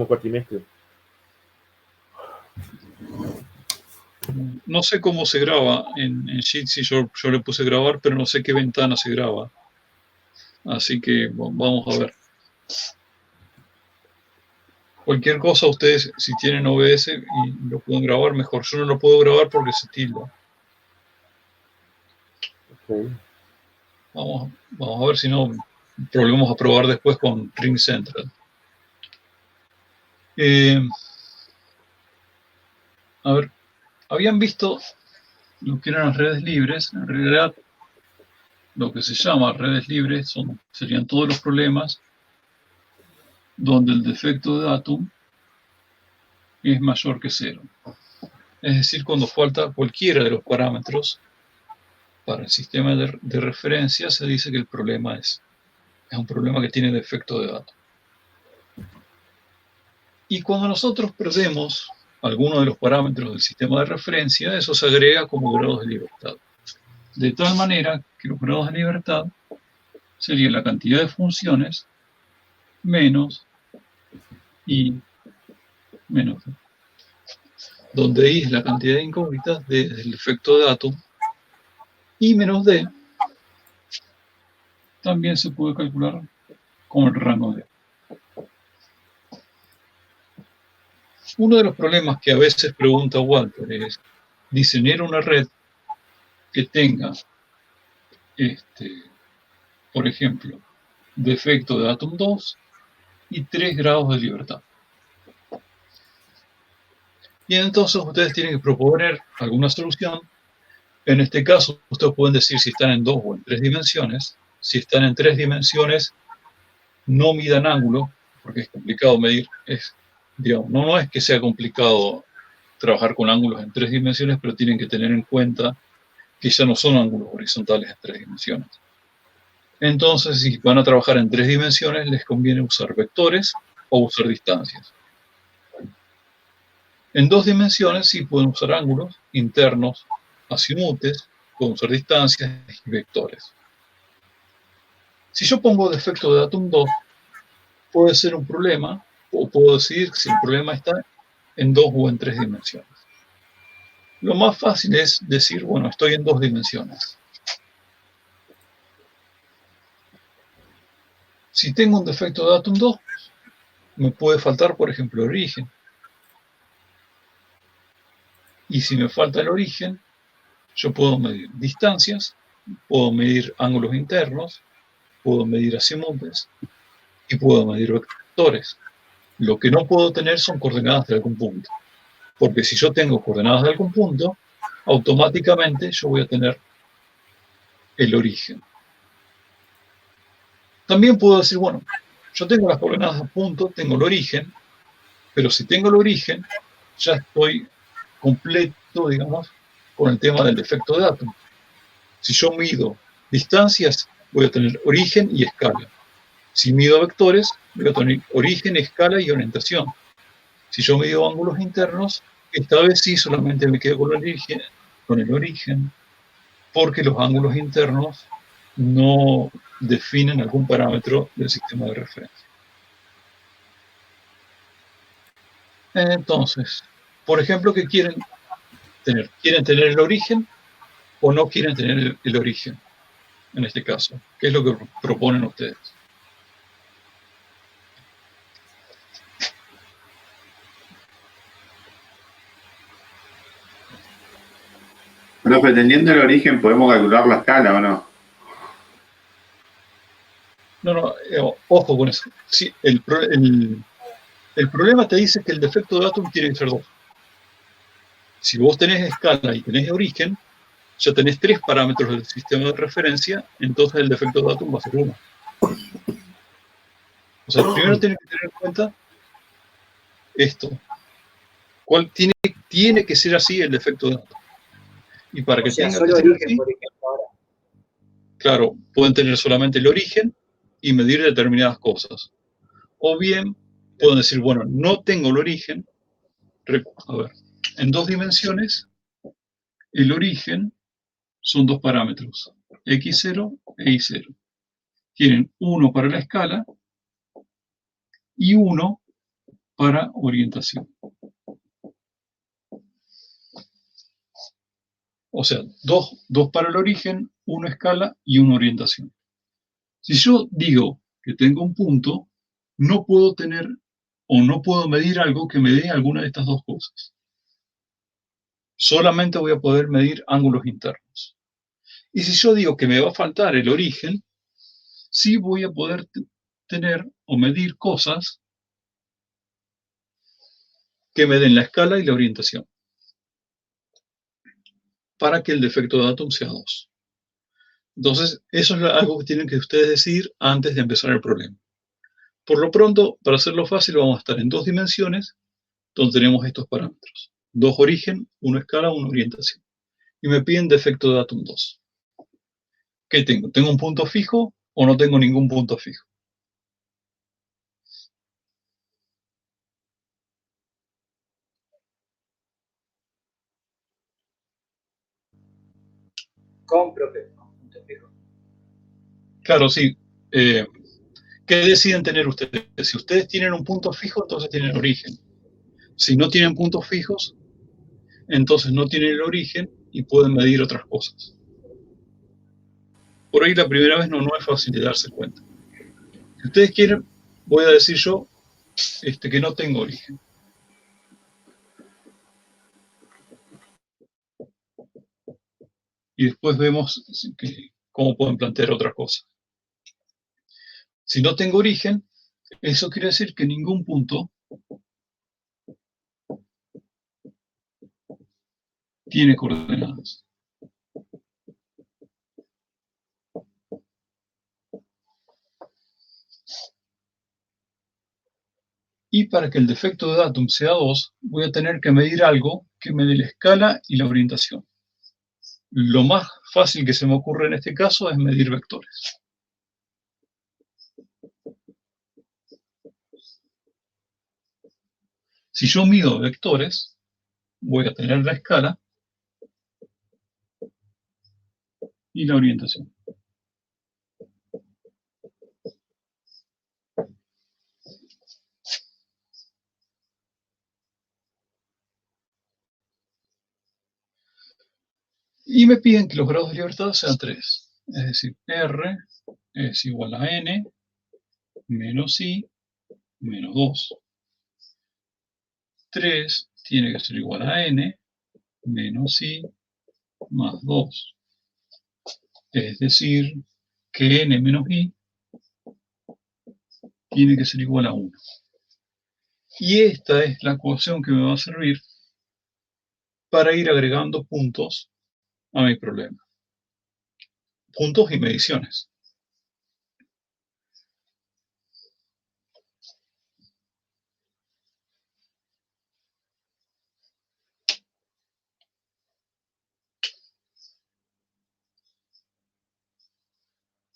cuatrimestre. No sé cómo se graba en Jitsi, yo le puse grabar, pero no sé qué ventana se graba. Así que vamos a ver. Cualquier cosa, ustedes, si tienen OBS y lo pueden grabar, mejor. Yo no lo puedo grabar porque se tilda. Okay. Vamos a ver si no, volvemos a probar después con Ring Central. A ver, habían visto lo que eran las redes libres. En realidad, lo que se llama redes libres serían todos los problemas donde el defecto de datum es mayor que 0. Es decir, cuando falta cualquiera de los parámetros para el sistema de referencia, se dice que el problema es un problema que tiene defecto de datum. Y cuando nosotros perdemos alguno de los parámetros del sistema de referencia, eso se agrega como grados de libertad. De tal manera que los grados de libertad sería la cantidad de funciones menos I menos D, donde I es la cantidad de incógnitas del efecto de datum, I menos D también se puede calcular con el rango de. Uno de los problemas que a veces pregunta Walter es diseñar una red que tenga, por ejemplo, defecto de datum 2 y 3 grados de libertad. Y entonces ustedes tienen que proponer alguna solución. En este caso, ustedes pueden decir si están en 2 o en 3 dimensiones. Si están en 3 dimensiones, no midan ángulo, porque es complicado medir. No es que sea complicado trabajar con ángulos en 3 dimensiones, pero tienen que tener en cuenta que ya no son ángulos horizontales en 3 dimensiones. Entonces, si van a trabajar en 3 dimensiones, les conviene usar vectores o usar distancias. En 2 dimensiones sí pueden usar ángulos internos, azimutes, pueden usar distancias y vectores. Si yo pongo defecto de datum 2, puede ser un problema, o puedo decidir si el problema está en 2 o en 3 dimensiones. Lo más fácil es decir, bueno, estoy en 2 dimensiones. Si tengo un defecto de datum 2, me puede faltar, por ejemplo, el origen. Y si me falta el origen, yo puedo medir distancias, puedo medir ángulos internos, puedo medir azimutes y puedo medir vectores. Lo que no puedo tener son coordenadas de algún punto. Porque si yo tengo coordenadas de algún punto, automáticamente yo voy a tener el origen. También puedo decir, bueno, yo tengo las coordenadas de punto, tengo el origen, pero si tengo el origen, ya estoy completo, digamos, con el tema del defecto de datum. Si yo mido distancias, voy a tener origen y escala. Si mido vectores, voy a tener origen, escala y orientación. Si yo mido ángulos internos, esta vez sí solamente me quedo con el origen, porque los ángulos internos no definen algún parámetro del sistema de referencia. Entonces, por ejemplo, ¿qué quieren tener? ¿Quieren tener el origen o no quieren tener el origen? En este caso, ¿qué es lo que proponen ustedes? Pero pretendiendo el origen, ¿podemos calcular la escala o no? No, ojo con eso. Sí, el problema te dice que el defecto de datum tiene que ser 2. Si vos tenés escala y tenés origen, ya tenés 3 parámetros del sistema de referencia, entonces el defecto de datum va a ser 1. O sea, primero tienes que tener en cuenta esto. ¿Cuál tiene que ser así el defecto de datum? Y para que tenga que ser origen, así, por ejemplo, ahora. Claro, pueden tener solamente el origen y medir determinadas cosas. O bien, pueden decir, bueno, no tengo el origen. A ver, en 2 dimensiones, el origen son 2 parámetros, x0 e y0. Tienen 1 para la escala y 1 para orientación. O sea, dos para el origen, una escala y una orientación. Si yo digo que tengo un punto, no puedo tener o no puedo medir algo que me dé alguna de estas dos cosas. Solamente voy a poder medir ángulos internos. Y si yo digo que me va a faltar el origen, sí voy a poder tener o medir cosas que me den la escala y la orientación para que el defecto de Datum sea 2. Entonces, eso es algo que tienen que ustedes decir antes de empezar el problema. Por lo pronto, para hacerlo fácil, vamos a estar en 2 dimensiones, donde tenemos estos parámetros. 2 origen, 1 escala, 1 orientación. Y me piden defecto de Datum 2. ¿Qué tengo? ¿Tengo un punto fijo o no tengo ningún punto fijo? Con profe, con punto fijo. Claro, sí. ¿Qué deciden tener ustedes? Si ustedes tienen un punto fijo, entonces tienen origen. Si no tienen puntos fijos, entonces no tienen el origen y pueden medir otras cosas. Por ahí la primera vez no es fácil de darse cuenta. Si ustedes quieren, voy a decir yo que no tengo origen. Y después vemos cómo pueden plantear otra cosa. Si no tengo origen, eso quiere decir que ningún punto tiene coordenadas. Y para que el defecto de Datum sea 2, voy a tener que medir algo que me dé la escala y la orientación. Lo más fácil que se me ocurre en este caso es medir vectores. Si yo mido vectores, voy a tener la escala y la orientación. Y me piden que los grados de libertad sean 3. Es decir, R es igual a N menos I menos 2. 3 tiene que ser igual a N menos I más 2. Es decir, que N menos I tiene que ser igual a 1. Y esta es la ecuación que me va a servir para ir agregando puntos a mi problema. Puntos y mediciones.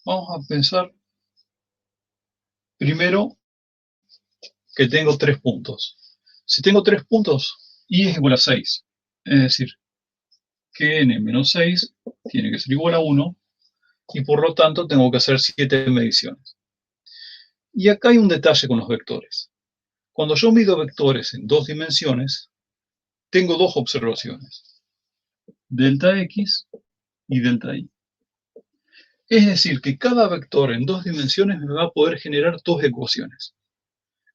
Vamos a pensar primero que tengo 3 puntos. Si tengo 3 puntos, I es igual a 6. Es decir, que N menos 6 tiene que ser igual a 1 y por lo tanto tengo que hacer 7 mediciones. Y acá hay un detalle con los vectores. Cuando yo mido vectores en 2 dimensiones, tengo 2 observaciones. Delta X y delta Y. Es decir, que cada vector en 2 dimensiones me va a poder generar 2 ecuaciones.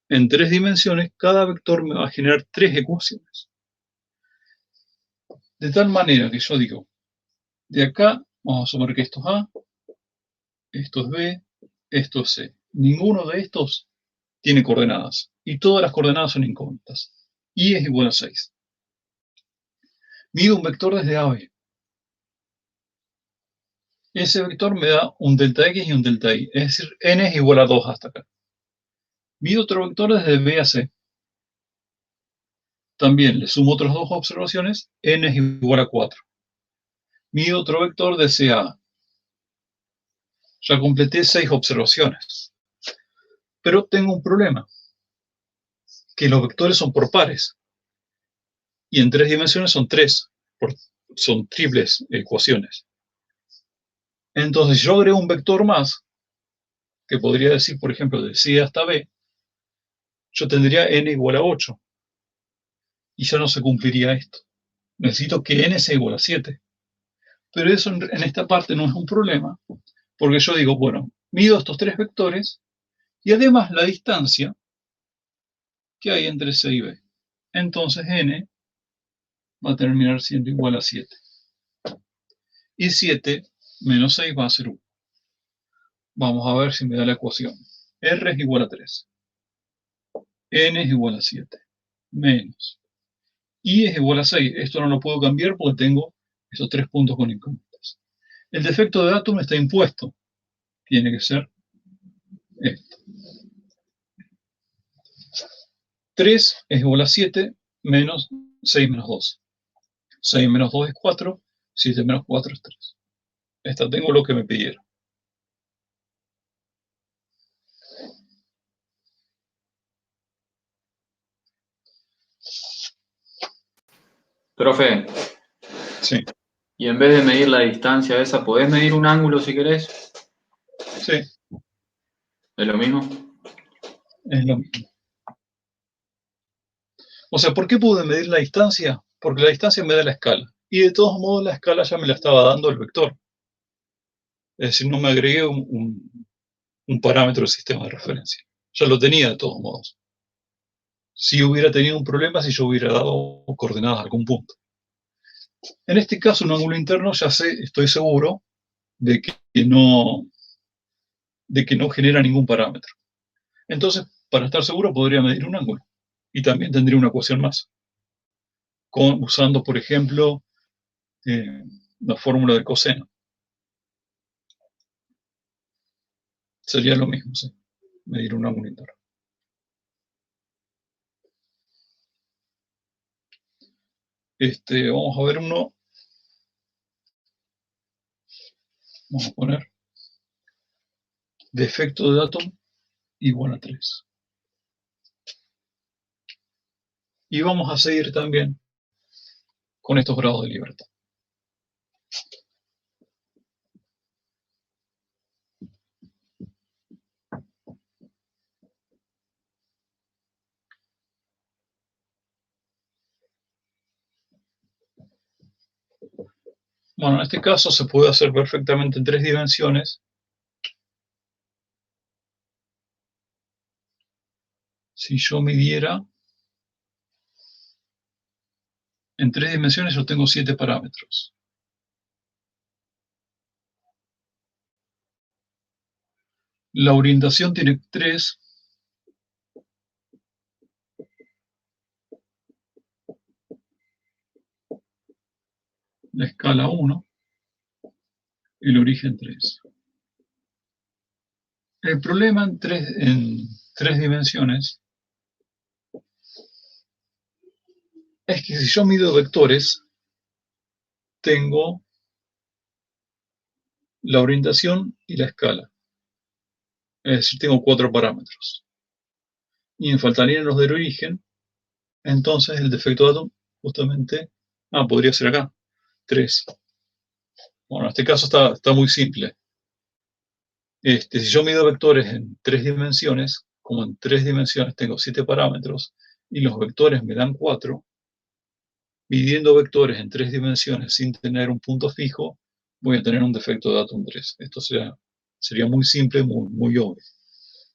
En 3 dimensiones, cada vector me va a generar 3 ecuaciones. De tal manera que yo digo, de acá, vamos a asumir que esto es A, esto es B, esto es C. Ninguno de estos tiene coordenadas. Y todas las coordenadas son incógnitas. Y es igual a 6. Mido un vector desde A a B. Ese vector me da un delta X y un delta Y. Es decir, N es igual a 2 hasta acá. Mido otro vector desde B a C. También le sumo otras 2 observaciones. N es igual a 4. Mido otro vector de C a A. Ya completé 6 observaciones. Pero tengo un problema. Que los vectores son por pares. Y en 3 dimensiones son 3. Son triples ecuaciones. Entonces, si yo agrego un vector más, que podría decir, por ejemplo, de C hasta B, yo tendría n igual a 8. Y ya no se cumpliría esto. Necesito que n sea igual a 7. Pero eso en esta parte no es un problema, porque yo digo, bueno, mido estos tres vectores y además la distancia que hay entre C y B. Entonces n va a terminar siendo igual a 7. Y 7 menos 6 va a ser 1. Vamos a ver si me da la ecuación. R es igual a 3. N es igual a 7. Menos. Y es igual a 6. Esto no lo puedo cambiar porque tengo esos tres puntos con incógnitas. El defecto de átomo está impuesto. Tiene que ser esto. 3 es igual a 7 menos 6 menos 2. 6 menos 2 es 4. 7 menos 4 es 3. Esta tengo lo que me pidieron. Profe, Sí, y en vez de medir la distancia esa, ¿podés medir un ángulo si querés? sí, ¿Es lo mismo? es lo mismo. O sea, ¿por qué pude medir la distancia? Porque la distancia me da la escala. Y de todos modos la escala ya me la estaba dando el vector. Es decir, no me agregué un parámetro del sistema de referencia. Ya lo tenía de todos modos. Si hubiera tenido un problema, si yo hubiera dado coordenadas a algún punto. En este caso, un ángulo interno, ya sé, estoy seguro de que no genera ningún parámetro. Entonces, para estar seguro, podría medir un ángulo. Y también tendría una ecuación más. Usando, por ejemplo, la fórmula del coseno. Sería lo mismo, ¿sí? Medir un ángulo interno. Vamos a ver uno. Vamos a poner defecto de átomo igual a 3. Y vamos a seguir también con estos grados de libertad. Bueno, en este caso se puede hacer perfectamente en 3 dimensiones. Si yo midiera en 3 dimensiones, yo tengo 7 parámetros. La orientación tiene 3. La escala 1. El origen 3. El problema en tres dimensiones es que si yo mido vectores, tengo la orientación y la escala. Es decir, tengo 4 parámetros. Y me faltarían los del origen. Entonces el defecto de átomo justamente, podría ser acá, 3. Bueno, en este caso está muy simple. Si yo mido vectores en 3 dimensiones, como en 3 dimensiones tengo 7 parámetros y los vectores me dan 4, midiendo vectores en 3 dimensiones sin tener un punto fijo, voy a tener un defecto de átomo 3. Esto sería muy simple, muy obvio,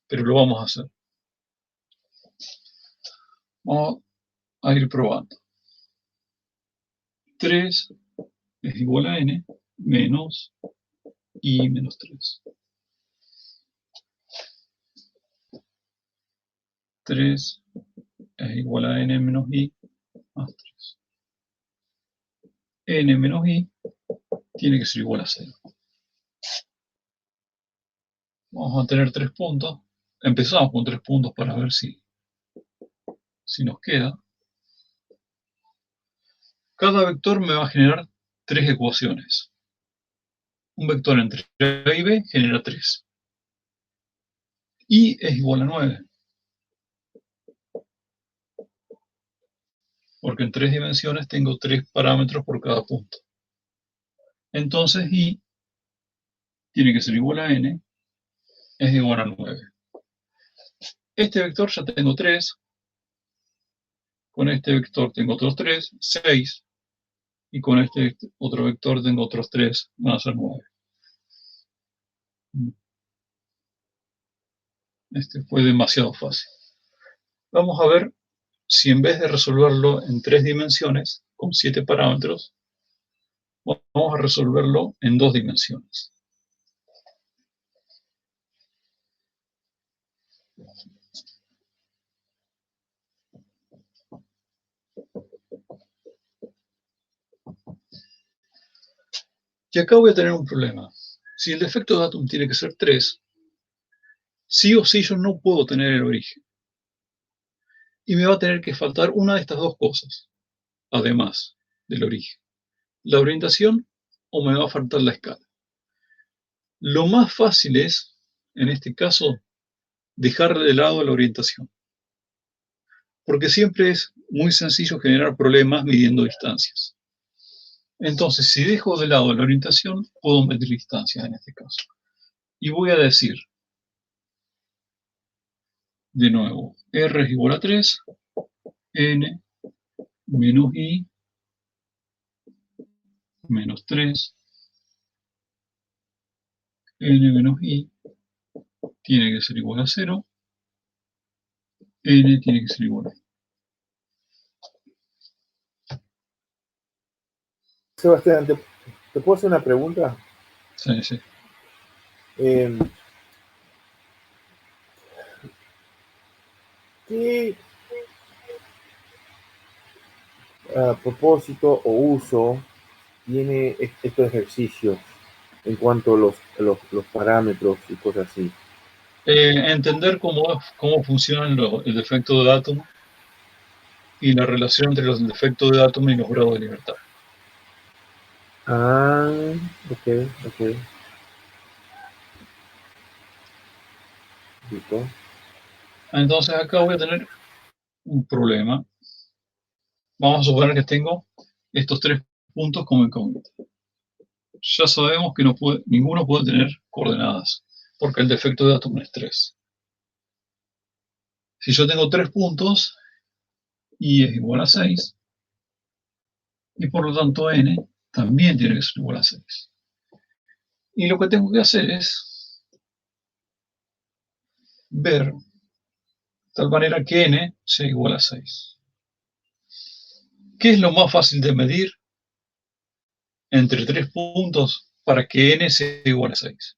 pero lo vamos a hacer. Vamos a ir probando. 3 es igual a n menos i menos 3. 3 es igual a n menos i más 3. N menos i tiene que ser igual a 0. Vamos a tener 3 puntos. Empezamos con 3 puntos para ver si nos queda. Cada vector me va a generar 3 ecuaciones. Un vector entre A y B genera 3. I es igual a 9. Porque en 3 dimensiones tengo 3 parámetros por cada punto. Entonces I tiene que ser igual a n, es igual a 9. Este vector ya tengo 3. Con este vector tengo otros 3, 6. Y con este otro vector tengo otros 3, van a ser 9. Este fue demasiado fácil. Vamos a ver si en vez de resolverlo en 3 dimensiones, con 7 parámetros, vamos a resolverlo en 2 dimensiones. Y acá voy a tener un problema. Si el defecto de datum tiene que ser 3, sí o sí yo no puedo tener el origen. Y me va a tener que faltar una de estas dos cosas, además del origen. La orientación o me va a faltar la escala. Lo más fácil es, en este caso, dejar de lado la orientación. Porque siempre es muy sencillo generar problemas midiendo distancias. Entonces, si dejo de lado la orientación, puedo medir distancias en este caso. Y voy a decir, de nuevo, R es igual a 3, N menos I menos 3, N menos I tiene que ser igual a 0, N tiene que ser igual a I. Sebastián, ¿te puedo hacer una pregunta? Sí, sí. ¿Qué propósito o uso tiene estos ejercicios en cuanto a los parámetros y cosas así? Entender cómo funcionan el defecto de datum y la relación entre los defectos de datum y los grados de libertad. Ah, ok. Listo. Entonces acá voy a tener un problema. Vamos a suponer que tengo estos 3 puntos como incógnita. Ya sabemos que ninguno puede tener coordenadas, porque el defecto de datum es 3. Si yo tengo 3 puntos, I es igual a 6, y por lo tanto N también tiene que ser igual a 6. Y lo que tengo que hacer es ver de tal manera que N sea igual a 6. ¿Qué es lo más fácil de medir entre 3 puntos para que N sea igual a 6?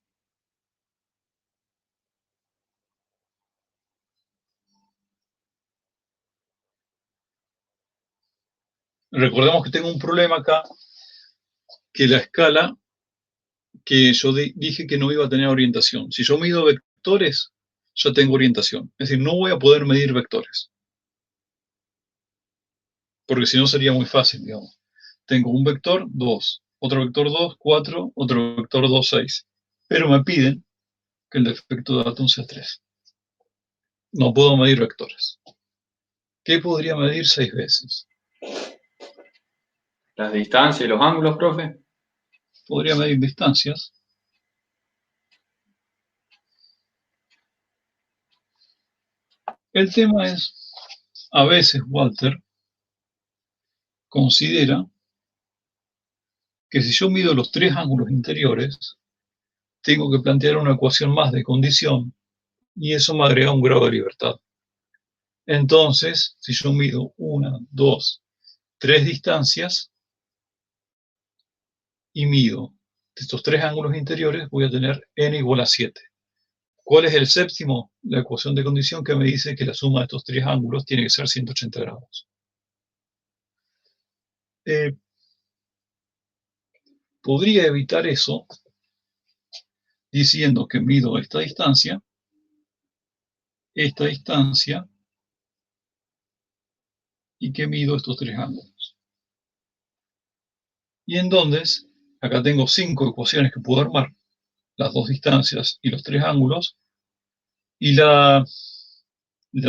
Recordemos que tengo un problema acá, que la escala, que yo dije que no iba a tener orientación. Si yo mido vectores, ya tengo orientación. Es decir, no voy a poder medir vectores. Porque si no sería muy fácil, digamos. Tengo un vector 2, otro vector 2, 4, otro vector 2, 6. Pero me piden que el defecto de datum sea 3. No puedo medir vectores. ¿Qué podría medir 6 veces? Las distancias y los ángulos, profe. Podría medir distancias. El tema es, a veces Walter considera que si yo mido los 3 ángulos interiores, tengo que plantear una ecuación más de condición y eso me agrega un grado de libertad. Entonces, si yo mido 1, 2, 3 distancias y mido estos 3 ángulos interiores, voy a tener n igual a 7. ¿Cuál es el séptimo? La ecuación de condición que me dice que la suma de estos 3 ángulos tiene que ser 180 grados. Podría evitar eso diciendo que mido esta distancia, y que mido estos 3 ángulos. Y entonces, acá tengo 5 ecuaciones que puedo armar, las 2 distancias y los 3 ángulos, y la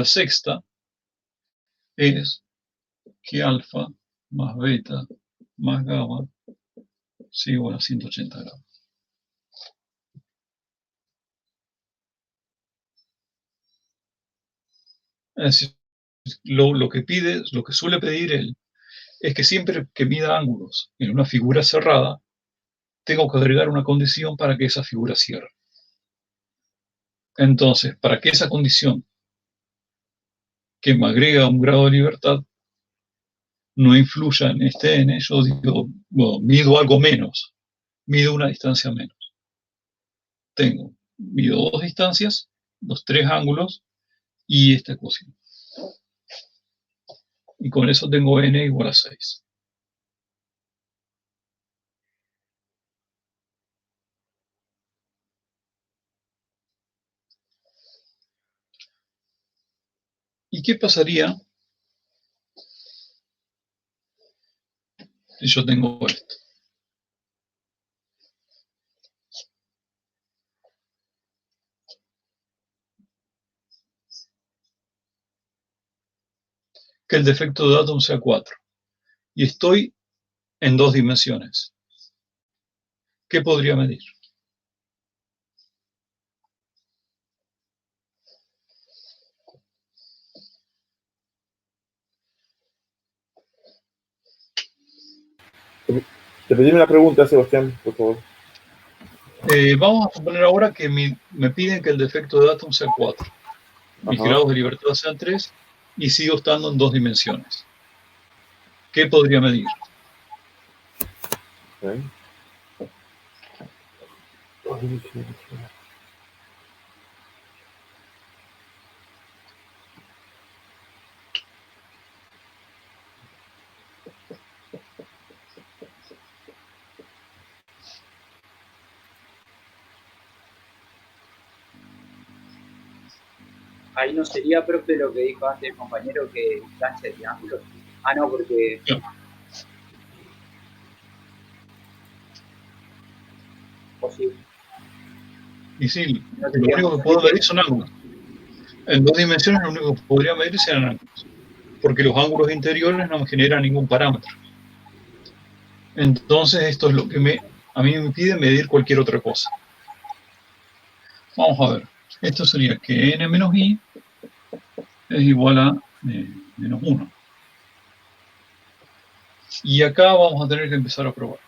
sexta es que alfa más beta más gamma es igual a 180 grados. Es decir, lo que suele pedir él es que siempre que mida ángulos en una figura cerrada, tengo que agregar una condición para que esa figura cierre. Entonces, para que esa condición que me agrega un grado de libertad no influya en este n, yo digo, bueno, mido algo menos, mido una distancia menos. Mido dos distancias, los tres ángulos y esta ecuación. Y con eso tengo n igual a 6. ¿Y qué pasaría si yo tengo esto? Que el defecto de Datum sea 4. Y estoy en dos dimensiones. ¿Qué podría medir? Te pedí una pregunta, Sebastián, por favor. Vamos a suponer ahora que me piden que el defecto de Datum sea 4. Mis grados de libertad sean 3 y sigo estando en dos dimensiones. ¿Qué podría medir? Okay. Ahí no sería, profe, lo que dijo antes el compañero, que distancia de ángulos. Ah, no, porque... No. O sí. Y sí, No lo único que puedo medir son ángulos. En dos dimensiones lo único que podría medir sean ángulos, porque los ángulos interiores no me generan ningún parámetro. Entonces esto es lo que a mí me impide medir cualquier otra cosa. Vamos a ver. Esto sería que n menos i es igual a menos 1. Y acá vamos a tener que empezar a probar.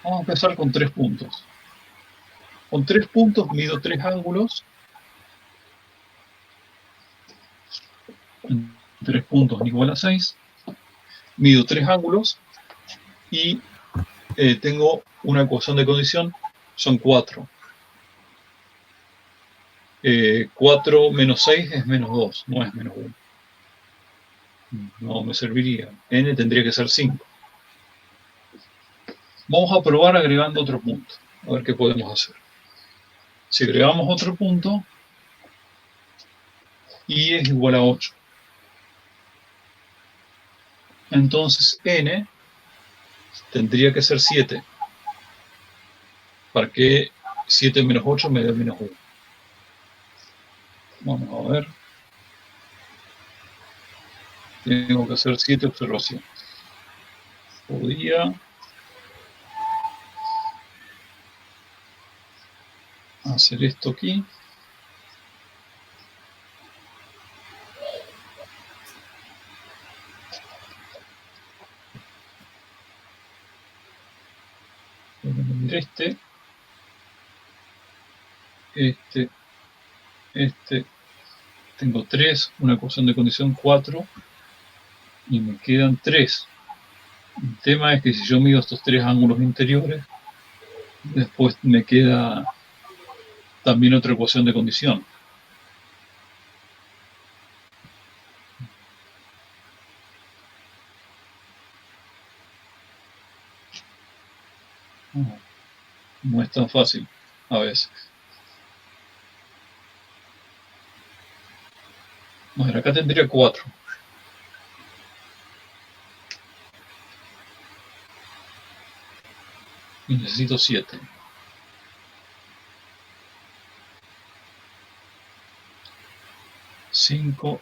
Vamos a empezar con 3 puntos. Con 3 puntos mido 3 ángulos. En 3 puntos igual a 6. Mido 3 ángulos y tengo una ecuación de condición, son 4. 4 menos 6 es menos 2, no es menos 1. No me serviría. N tendría que ser 5. Vamos a probar agregando otro punto, a ver qué podemos hacer. Si agregamos otro punto, y es igual a 8. Entonces n tendría que ser 7. Para que 7 menos 8 me dé menos 1. Vamos a ver. Tengo que hacer 7 observaciones. Podría hacer esto aquí. Voy a medir este. Tengo 3, una ecuación de condición 4, y me quedan 3. El tema es que si yo mido estos 3 ángulos interiores, después me queda también otra ecuación de condición. No es tan fácil a veces. A ver, acá tendría 4. Y necesito 7. 5,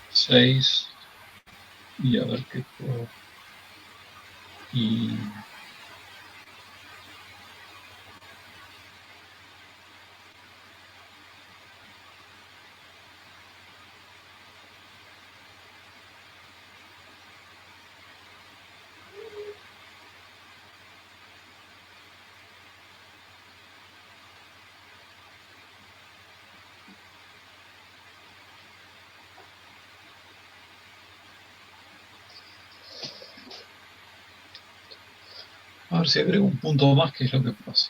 6, y a ver qué puedo. Y A ver si agrego un punto más, que es lo que pasa.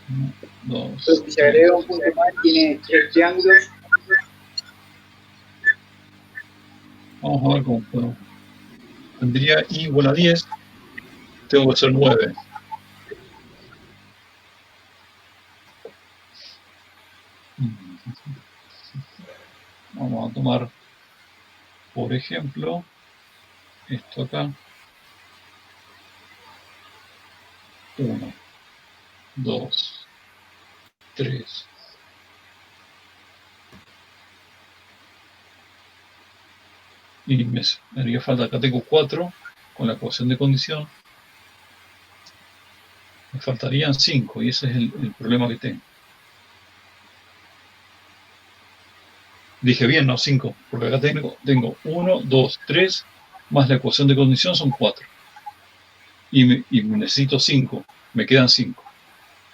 Uno, dos, Entonces, si se agrega un punto más, tiene 3 triángulos. vamos a ver cómo puedo. Tendría i igual a 10, tengo que hacer 9. Vamos a tomar, por ejemplo, esto acá. 1, 2, 3. Y me haría falta, acá tengo 4 con la ecuación de condición. Me faltarían 5 y ese es el problema que tengo. Dije bien, no 5, porque acá tengo 1, 2, 3, más la ecuación de condición son 4. Y necesito 5, me quedan 5.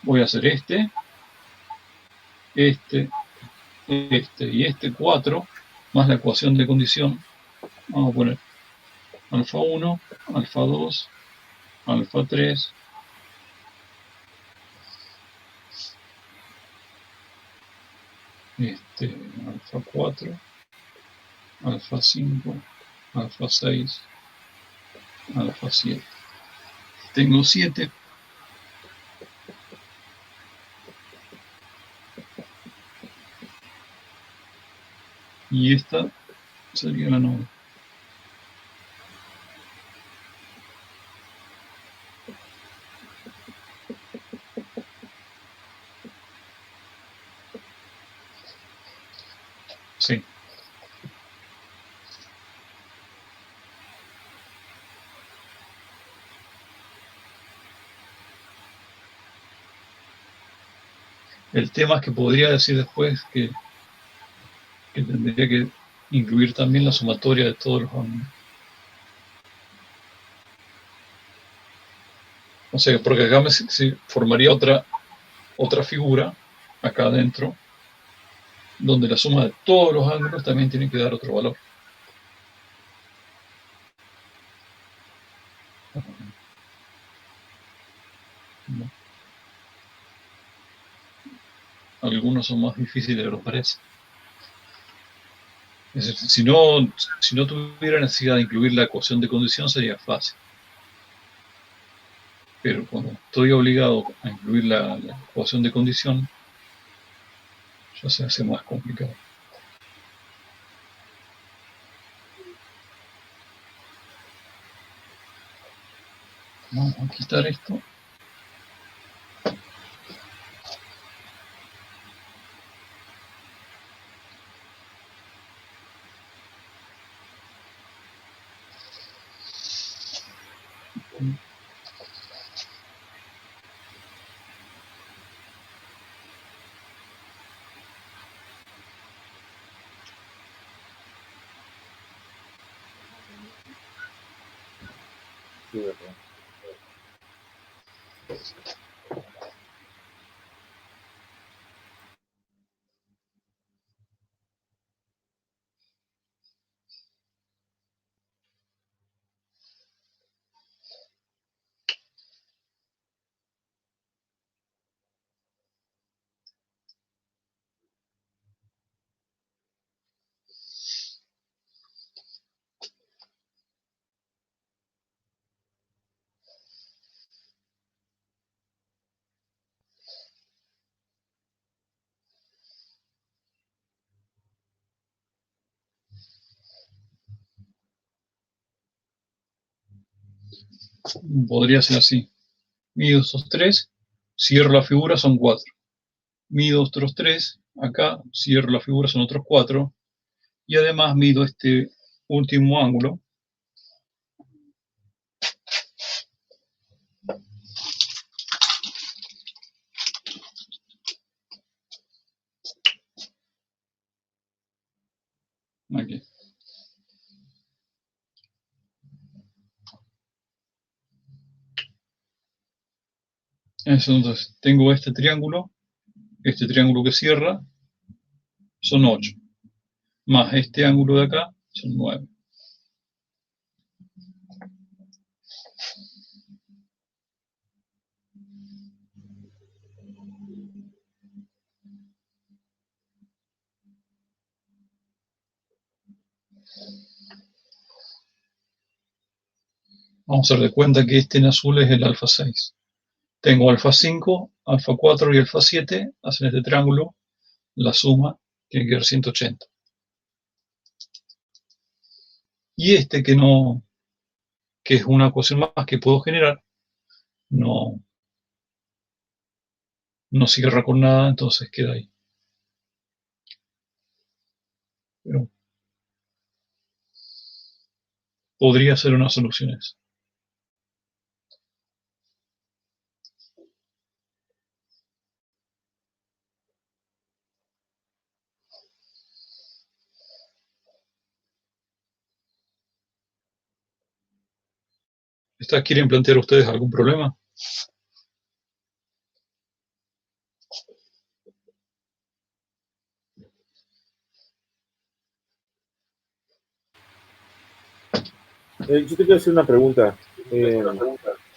Voy a hacer este y este 4, más la ecuación de condición. Vamos a poner alfa 1, alfa 2, alfa 3, alfa 4, alfa 5, alfa 6, alfa 7. Tengo 7. Y esta sería la 9. Sí. El tema es que podría decir después que tendría que incluir también la sumatoria de todos los ángulos. O sea, porque acá se formaría otra figura, acá adentro, donde la suma de todos los ángulos también tiene que dar otro valor. ¿No? Algunos son más difíciles de lo que parece. Es decir, si no tuviera necesidad de incluir la ecuación de condición sería fácil. Pero cuando estoy obligado a incluir la ecuación de condición, ya se hace más complicado. Vamos a quitar esto. Sí, ¿verdad? Podría ser así. Mido estos 3, cierro la figura, son 4. Mido otros 3, acá cierro la figura, son otros 4. Y además mido este último ángulo. Aquí. Entonces, tengo este triángulo que cierra, son 8. más este ángulo de acá son 9. Vamos a hacer de cuenta que este en azul es el alfa 6. Tengo alfa 5, alfa 4 y alfa 7. Hacen este triángulo. La suma tiene que ser 180. Y este que no, que es una ecuación más que puedo generar, no cierra con nada, entonces queda ahí. Pero podría ser una solución esa. ¿Quieren plantear ustedes algún problema? Yo te quiero hacer una pregunta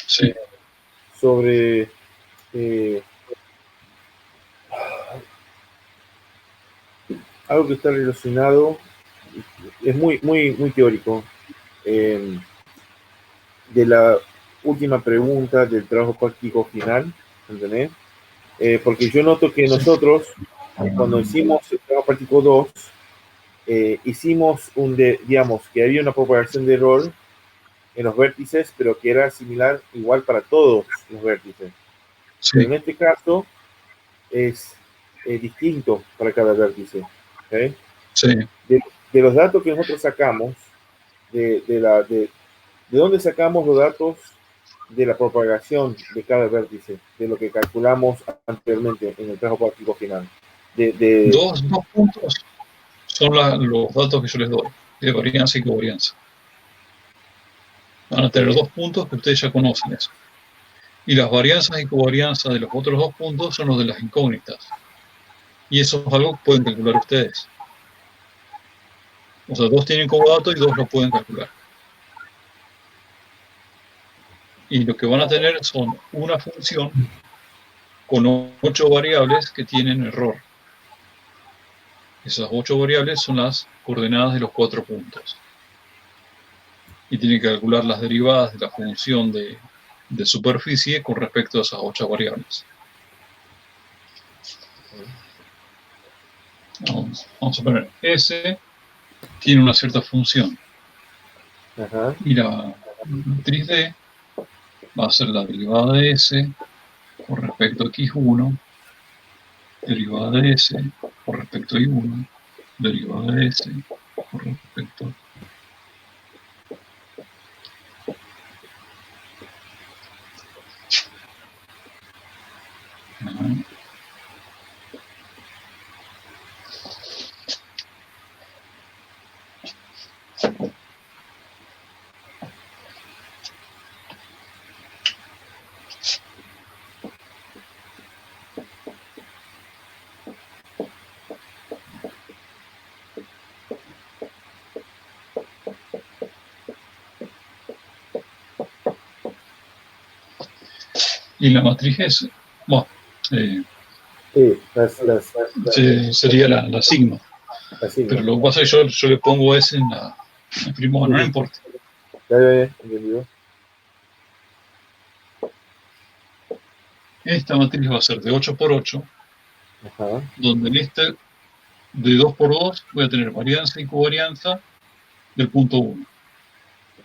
Sí. sobre algo que está relacionado, es muy teórico, de la última pregunta del trabajo práctico final, ¿entendés? Porque yo noto que nosotros, cuando hicimos el trabajo práctico 2, hicimos digamos, que había una propagación de error en los vértices, pero que era similar igual para todos los vértices. Sí. Pero en este caso es distinto para cada vértice. ¿Okay? Sí. De los datos que nosotros sacamos, de dónde sacamos los datos de la propagación de cada vértice, de lo que calculamos anteriormente en el trabajo práctico final. Dos puntos son los datos que yo les doy, de varianza y covarianza. Van a tener 2 puntos que ustedes ya conocen eso. Y las varianzas y covarianzas de los otros 2 puntos son los de las incógnitas. Y eso es algo que pueden calcular ustedes. O sea, 2 tienen como dato y 2 lo pueden calcular. Y lo que van a tener son una función con 8 variables que tienen error. Esas 8 variables son las coordenadas de los 4 puntos. Y tienen que calcular las derivadas de la función de superficie con respecto a esas 8 variables. Vamos a poner S tiene una cierta función. Ajá. Y la matriz D va a ser la derivada de S con respecto a X1, derivada de S con respecto a Y1, derivada de S con respecto a... Y la matriz S, bueno, sería la sigma. Pero lo que pasa es que yo le pongo S en la primo, no importa. Entendido. Esta matriz va a ser de 8 por 8, Ajá. donde en este de 2 por 2 voy a tener varianza y covarianza del punto 1,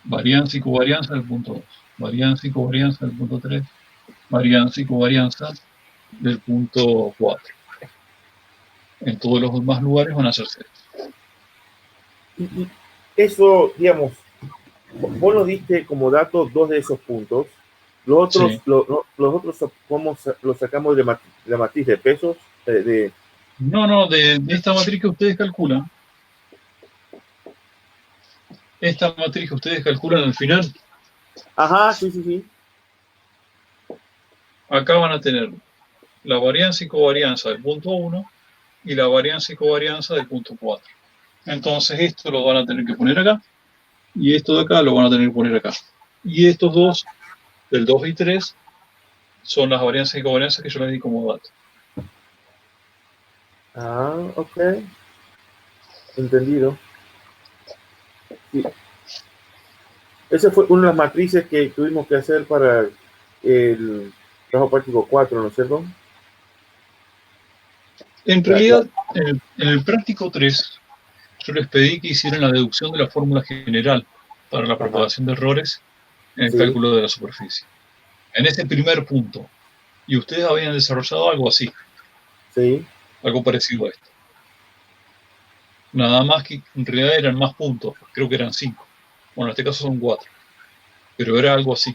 varianza y covarianza del punto 2, varianza y covarianza del punto 3, varianza y covarianza del punto 4. En todos los demás lugares van a ser 0. Y eso, digamos, vos nos diste como datos 2 de esos puntos. Los otros, Sí. los otros ¿cómo los sacamos de la matriz de pesos? No, de esta matriz que ustedes calculan. Esta matriz que ustedes calculan al final. Ajá, sí. Acá van a tener la varianza y covarianza del punto 1 y la varianza y covarianza del punto 4. Entonces esto lo van a tener que poner acá, y esto de acá lo van a tener que poner acá. Y estos dos, del 2 y 3, son las varianzas y covarianzas que yo les di como dato. Ah, ok. Entendido. Sí. Esa fue una de las matrices que tuvimos que hacer para el trabajo práctico 4, ¿no es cierto? En La- la- realidad, en el práctico 3, yo les pedí que hicieran la deducción de la fórmula general para la Ajá, propagación de errores en el sí, cálculo de la superficie. En ese primer punto, y ustedes habían desarrollado algo así, sí. algo parecido a esto. Nada más que en realidad eran más puntos, creo que eran 5. Bueno, en este caso son 4, pero era algo así.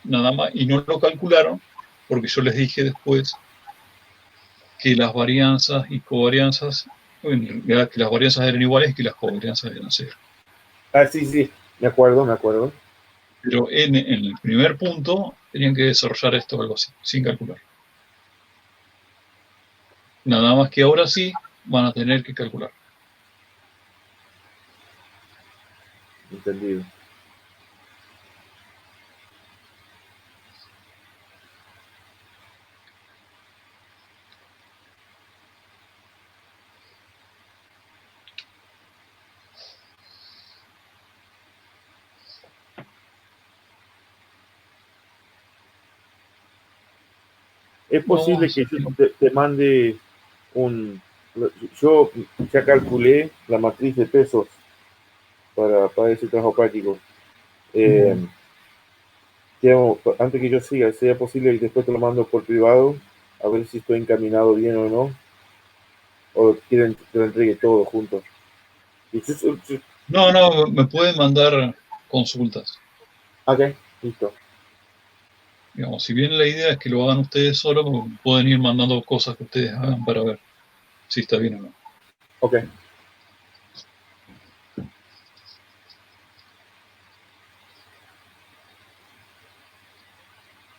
Nada más, y no lo calcularon porque yo les dije después que las varianzas y covarianzas, en realidad que las varianzas eran iguales y que las covarianzas eran 0. Ah, sí, sí, me acuerdo, me acuerdo. Pero en el primer punto tenían que desarrollar esto algo así, sin calcular. Nada más que ahora sí van a tener que calcular. Entendido. Es posible Vamos, que yo te mande un... Yo ya calculé la matriz de pesos para ese trabajo práctico. Eh, antes que yo siga, sería posible que después te lo mando por privado, a ver si estoy encaminado bien o no, o quieren que te lo entregue todo junto. no, me pueden mandar consultas. Ok, listo. Digamos, si bien la idea es que lo hagan ustedes solos, pueden ir mandando cosas que ustedes hagan para ver si está bien o no. Ok,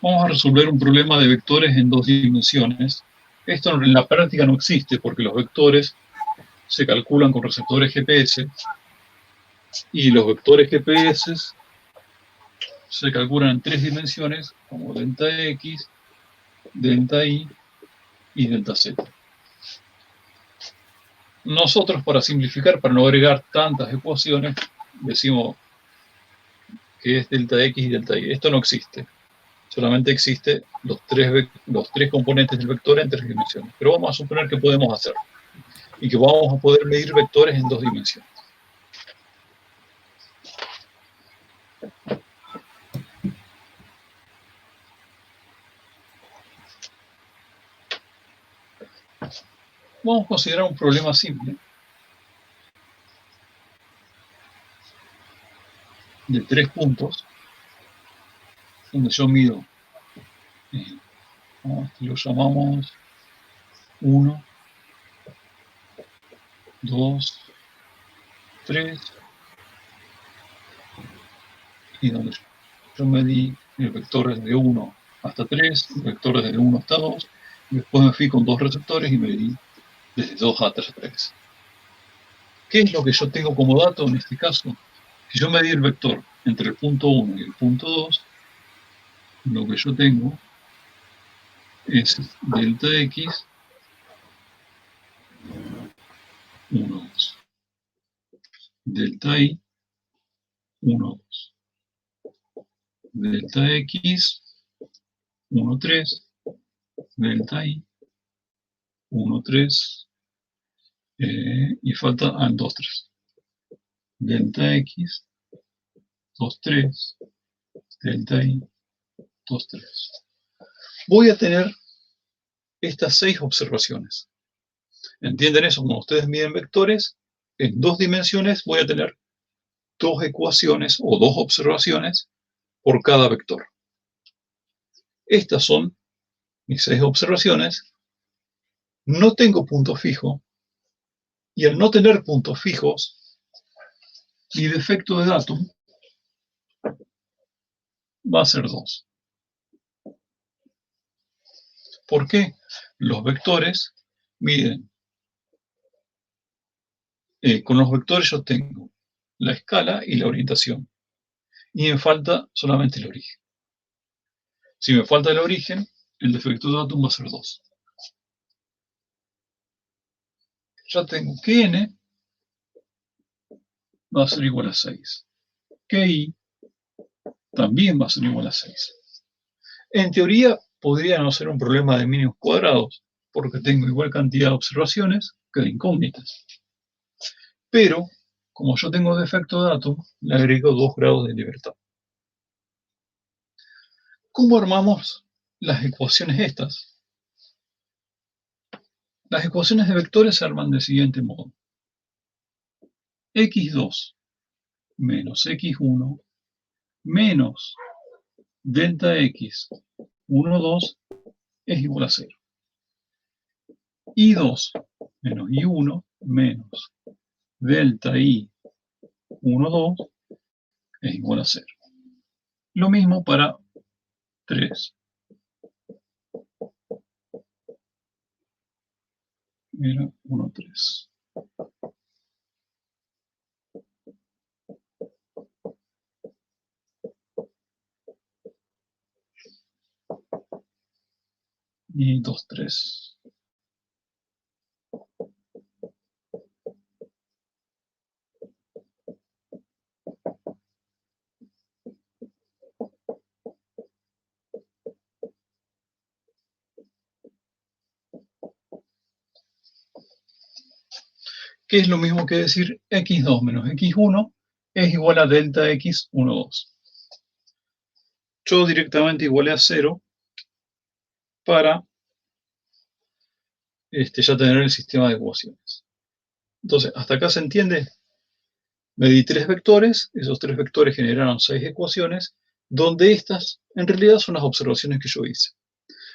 Vamos a resolver un problema de vectores en 2 dimensiones. Esto en la práctica no existe porque los vectores se calculan con receptores GPS y los vectores GPS se calculan en 3 dimensiones como delta X, delta Y y delta Z. Nosotros, para simplificar, para no agregar tantas ecuaciones, decimos que es delta X y delta Y. Esto no existe. Solamente existe los tres componentes del vector en 3 dimensiones. Pero vamos a suponer que podemos hacerlo y que vamos a poder medir vectores en 2 dimensiones. Vamos a considerar un problema simple de 3 puntos, donde yo mido, lo llamamos 1, 2, 3, y donde yo medí el vector desde 1 hasta 3, el vector desde 1 hasta 2, y después me fui con 2 receptores y medí desde 2 hasta 3. ¿Qué es lo que yo tengo como dato en este caso? Si yo medí el vector entre el punto 1 y el punto 2, lo que yo tengo es delta X 1, 2, delta Y 1, 2, delta X 1, 3, delta Y 1, 3, y falta 2, 3. Delta X 2, 3, delta Y 2, 3. Voy a tener estas 6 observaciones. ¿Entienden eso? Cuando ustedes miden vectores, en 2 dimensiones voy a tener 2 ecuaciones o 2 observaciones por cada vector. Estas son mis 6 observaciones. No tengo punto fijo, y al no tener puntos fijos, mi defecto de datum va a ser 2. ¿Por qué? Los vectores miden con los vectores yo tengo la escala y la orientación. Y me falta solamente el origen. Si me falta el origen, el defecto de datum va a ser 2. Ya tengo que n va a ser igual a 6. Que i también va a ser igual a 6. En teoría, podría no ser un problema de mínimos cuadrados, porque tengo igual cantidad de observaciones que de incógnitas. Pero, como yo tengo defecto de datum, le agrego 2 grados de libertad. ¿Cómo armamos las ecuaciones estas? Las ecuaciones de vectores se arman del siguiente modo. x2 menos x1 menos delta x 1, 2 es igual a 0. y2 menos y1 menos delta i 1, 2 es igual a 0. Lo mismo para 3. Mira, 1, 3. Y 2, 3. Que es lo mismo que decir x2 menos x1 es igual a delta x 1, 2. Yo directamente igualé a 0 para ya tener el sistema de ecuaciones. Entonces, ¿hasta acá se entiende? Medí 3 vectores, esos 3 vectores generaron 6 ecuaciones, donde estas en realidad son las observaciones que yo hice.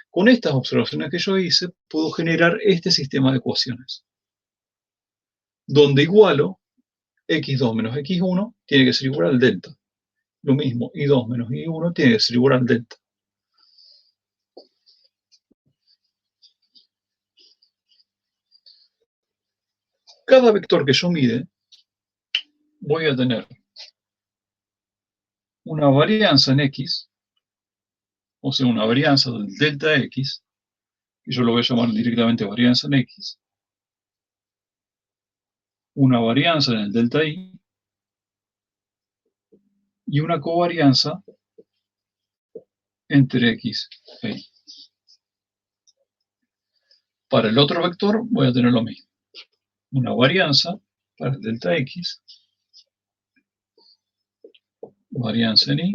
Con estas observaciones que yo hice, puedo generar este sistema de ecuaciones, donde igualo x2 menos x1 tiene que ser igual al delta. Lo mismo, y2 menos y1 tiene que ser igual al delta. Cada vector que yo mide, voy a tener una varianza en x, o sea, una varianza del delta x, que yo lo voy a llamar directamente varianza en x, una varianza en el delta i, y una covarianza entre x e y. Para el otro vector voy a tener lo mismo. Una varianza para el delta x, varianza en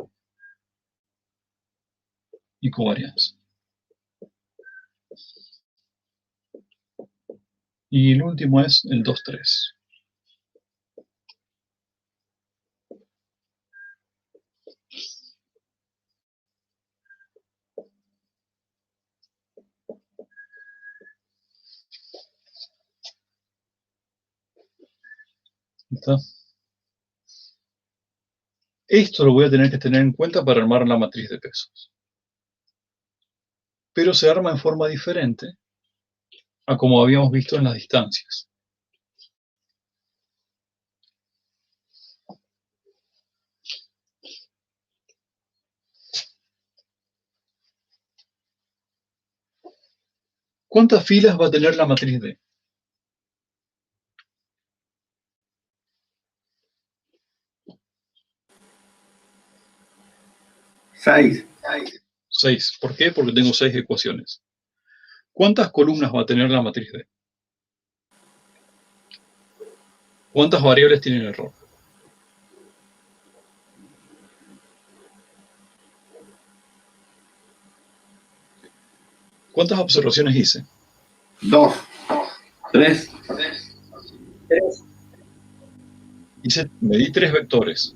y covarianza. Y el último es el 2, 3. ¿Está? Esto lo voy a tener que tener en cuenta para armar la matriz de pesos. Pero se arma en forma diferente a como habíamos visto en las distancias. ¿Cuántas filas va a tener la matriz D? 6. 6. ¿Por qué? Porque tengo 6 ecuaciones. ¿Cuántas columnas va a tener la matriz D? ¿Cuántas variables tiene el error? ¿Cuántas observaciones hice? 2. 3. 3. Medí 3 vectores.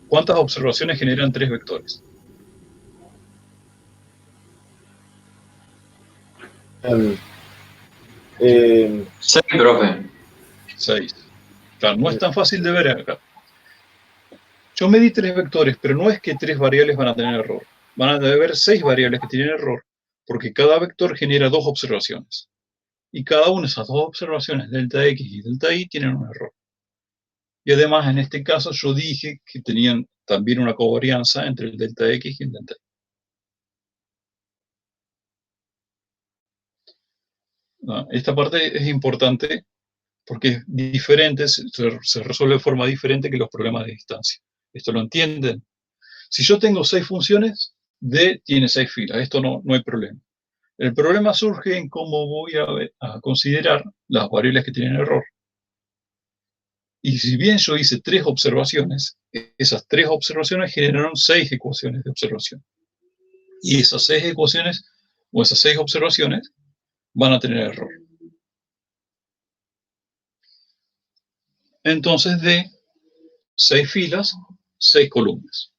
¿Cuántas observaciones generan 3 vectores? Sí, profe. 6. Claro, no es tan fácil de ver acá. Yo medí 3 vectores, pero no es que 3 variables van a tener error. Van a haber 6 variables que tienen error, porque cada vector genera 2 observaciones. Y cada una de esas 2 observaciones, delta x y delta y, tienen un error. Y además, en este caso, yo dije que tenían también una covarianza entre el delta X y el delta Y. Esta parte es importante porque es diferente, se resuelve de forma diferente que los problemas de distancia. ¿Esto lo entienden? Si yo tengo 6 funciones, D tiene 6 filas. Esto no hay problema. El problema surge en cómo voy a considerar las variables que tienen error. Y si bien yo hice 3 observaciones, esas 3 observaciones generaron 6 ecuaciones de observación. Y esas 6 ecuaciones o esas 6 observaciones van a tener error. Entonces, de 6 filas, 6 columnas.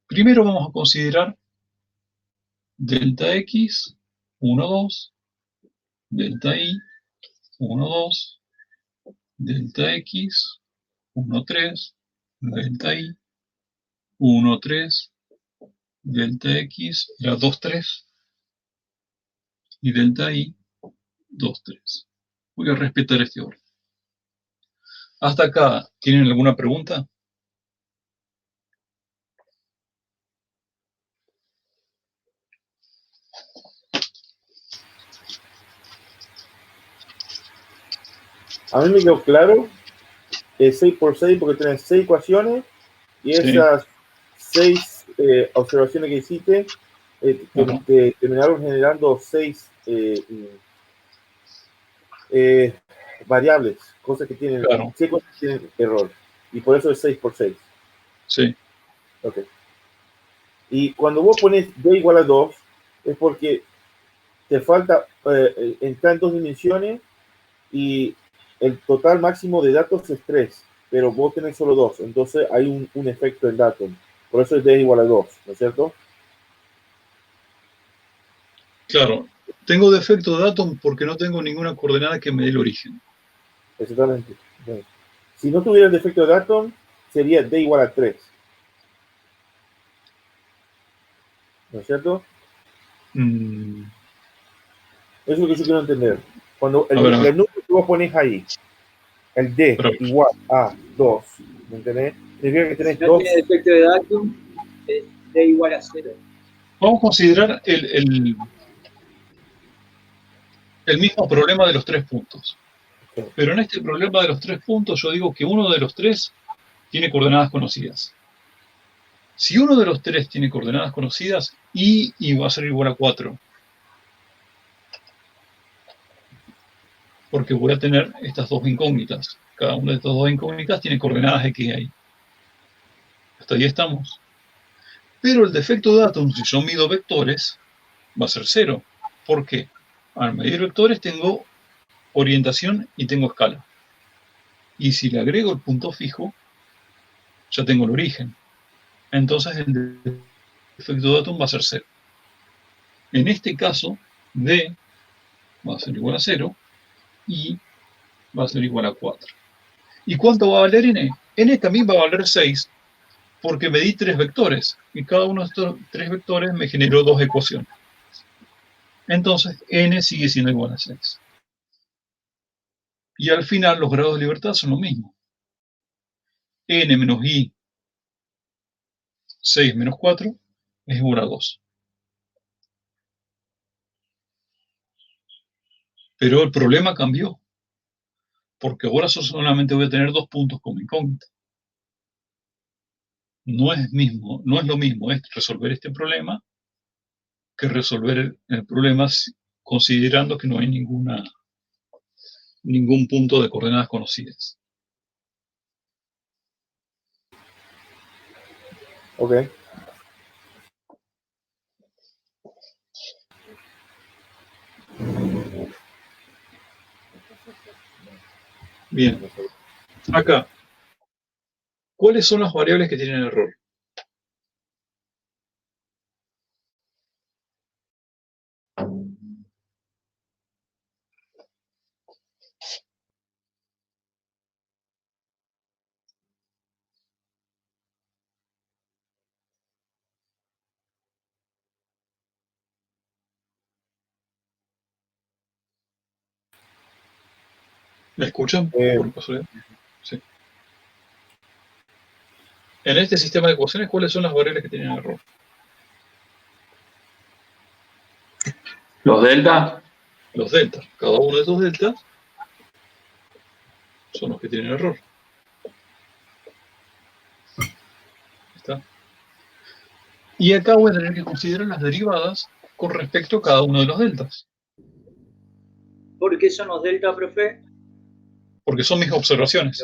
Primero vamos a considerar delta X, 1, 2, delta Y, 1, 2, delta X, 1, 3, delta Y, 1, 3, delta X, era 2, 3, y delta Y, 2, 3. Voy a respetar este orden. ¿Hasta acá tienen alguna pregunta? A mí me quedó claro, es 6 por 6 porque tienen 6 ecuaciones y Sí. esas 6 observaciones que hiciste te terminaron generando 6 variables, cosas que tienen, Claro, 6 cosas que tienen error. Y por eso es 6 por 6. sí, Ok. Y cuando vos pones D igual a 2, es porque te falta entrar en 2 dimensiones y el total máximo de datos es 3, pero vos tenés solo 2, entonces hay un efecto en datos. Por eso es D igual a 2, ¿no es cierto? claro. Tengo defecto de datum porque no tengo ninguna coordenada que me dé el origen. Exactamente. Bien. Si no tuviera el defecto de datos, sería D igual a 3, ¿no es cierto? Mm, Eso es lo que yo quiero entender. Cuando a ver, el número que vos pones ahí, el D pero igual a 2, ¿me entendés? Significa que Si tenés no 2. tiene defecto de datum, es D igual a 0. vamos a considerar el mismo problema de los 3 puntos. Pero en este problema de los 3 puntos, yo digo que uno de los 3 tiene coordenadas conocidas. Si uno de los 3 tiene coordenadas conocidas, y va a ser igual a 4. Porque voy a tener estas dos incógnitas. Cada una de estas dos incógnitas tiene coordenadas X y Y. Hasta ahí estamos. Pero el defecto de datum, si yo mido vectores, va a ser 0. ¿Por qué? Al medir vectores tengo orientación y tengo escala. Y si le agrego el punto fijo, ya tengo el origen. Entonces el defecto de datum va a ser 0. En este caso, D va a ser igual a 0 y va a ser igual a 4. ¿Y cuánto va a valer N? N también va a valer 6 porque medí 3 vectores y cada uno de estos 3 vectores me generó 2 ecuaciones. Entonces N sigue siendo igual a 6. Y al final los grados de libertad son lo mismo. N menos I 6 menos 4 es igual a 2. Pero el problema cambió, porque ahora solamente voy a tener 2 puntos como incógnita. No es lo mismo resolver este problema que resolver el problema considerando que no hay ningún punto de coordenadas conocidas. Ok. Bien, acá, ¿cuáles son las variables que tienen error? ¿Me escuchan? Eh, Por casualidad. Sí. En este sistema de ecuaciones, ¿cuáles son las variables que tienen error? Los delta, Los deltas. Cada uno de esos deltas son los que tienen error. ¿Está? Y acá voy a tener que considerar las derivadas con respecto a cada uno de los deltas, ¿Por qué son los delta, profe? porque son mis observaciones.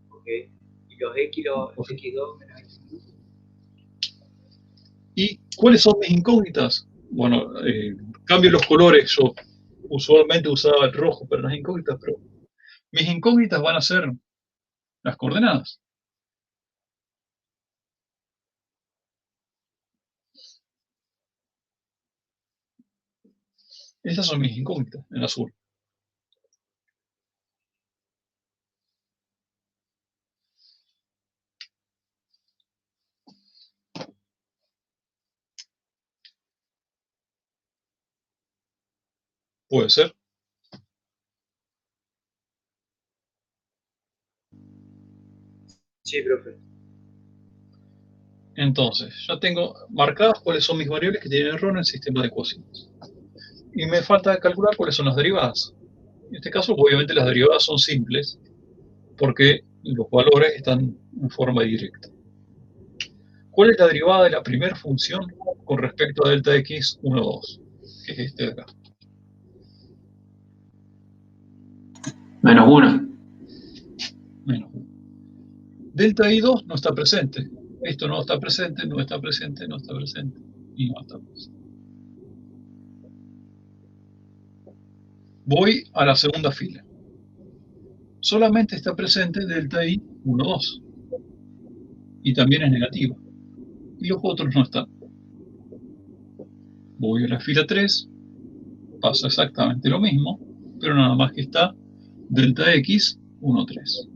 Ok. Y los X, los X2 menos X1. ¿Y cuáles son mis incógnitas? Bueno, cambio los colores. Yo usualmente usaba el rojo para las incógnitas, pero mis incógnitas van a ser las coordenadas. Esas son mis incógnitas en azul. Puede ser. Sí, profe. Entonces, ya tengo marcadas cuáles son mis variables que tienen error en el sistema de ecuaciones. Y me falta calcular cuáles son las derivadas. En este caso, obviamente, las derivadas son simples porque los valores están en forma directa. ¿Cuál es la derivada de la primera función con respecto a delta x 1, 2? Que es este de acá. menos 1. Menos 1. Delta i2 no está presente. Esto no está presente, no está presente, no está presente y no está presente. Voy a la segunda fila. Solamente está presente delta i 1, 2. Y también es negativa. Y los otros no están. Voy a la fila 3. Pasa exactamente lo mismo, pero nada más que está delta x 1, 3.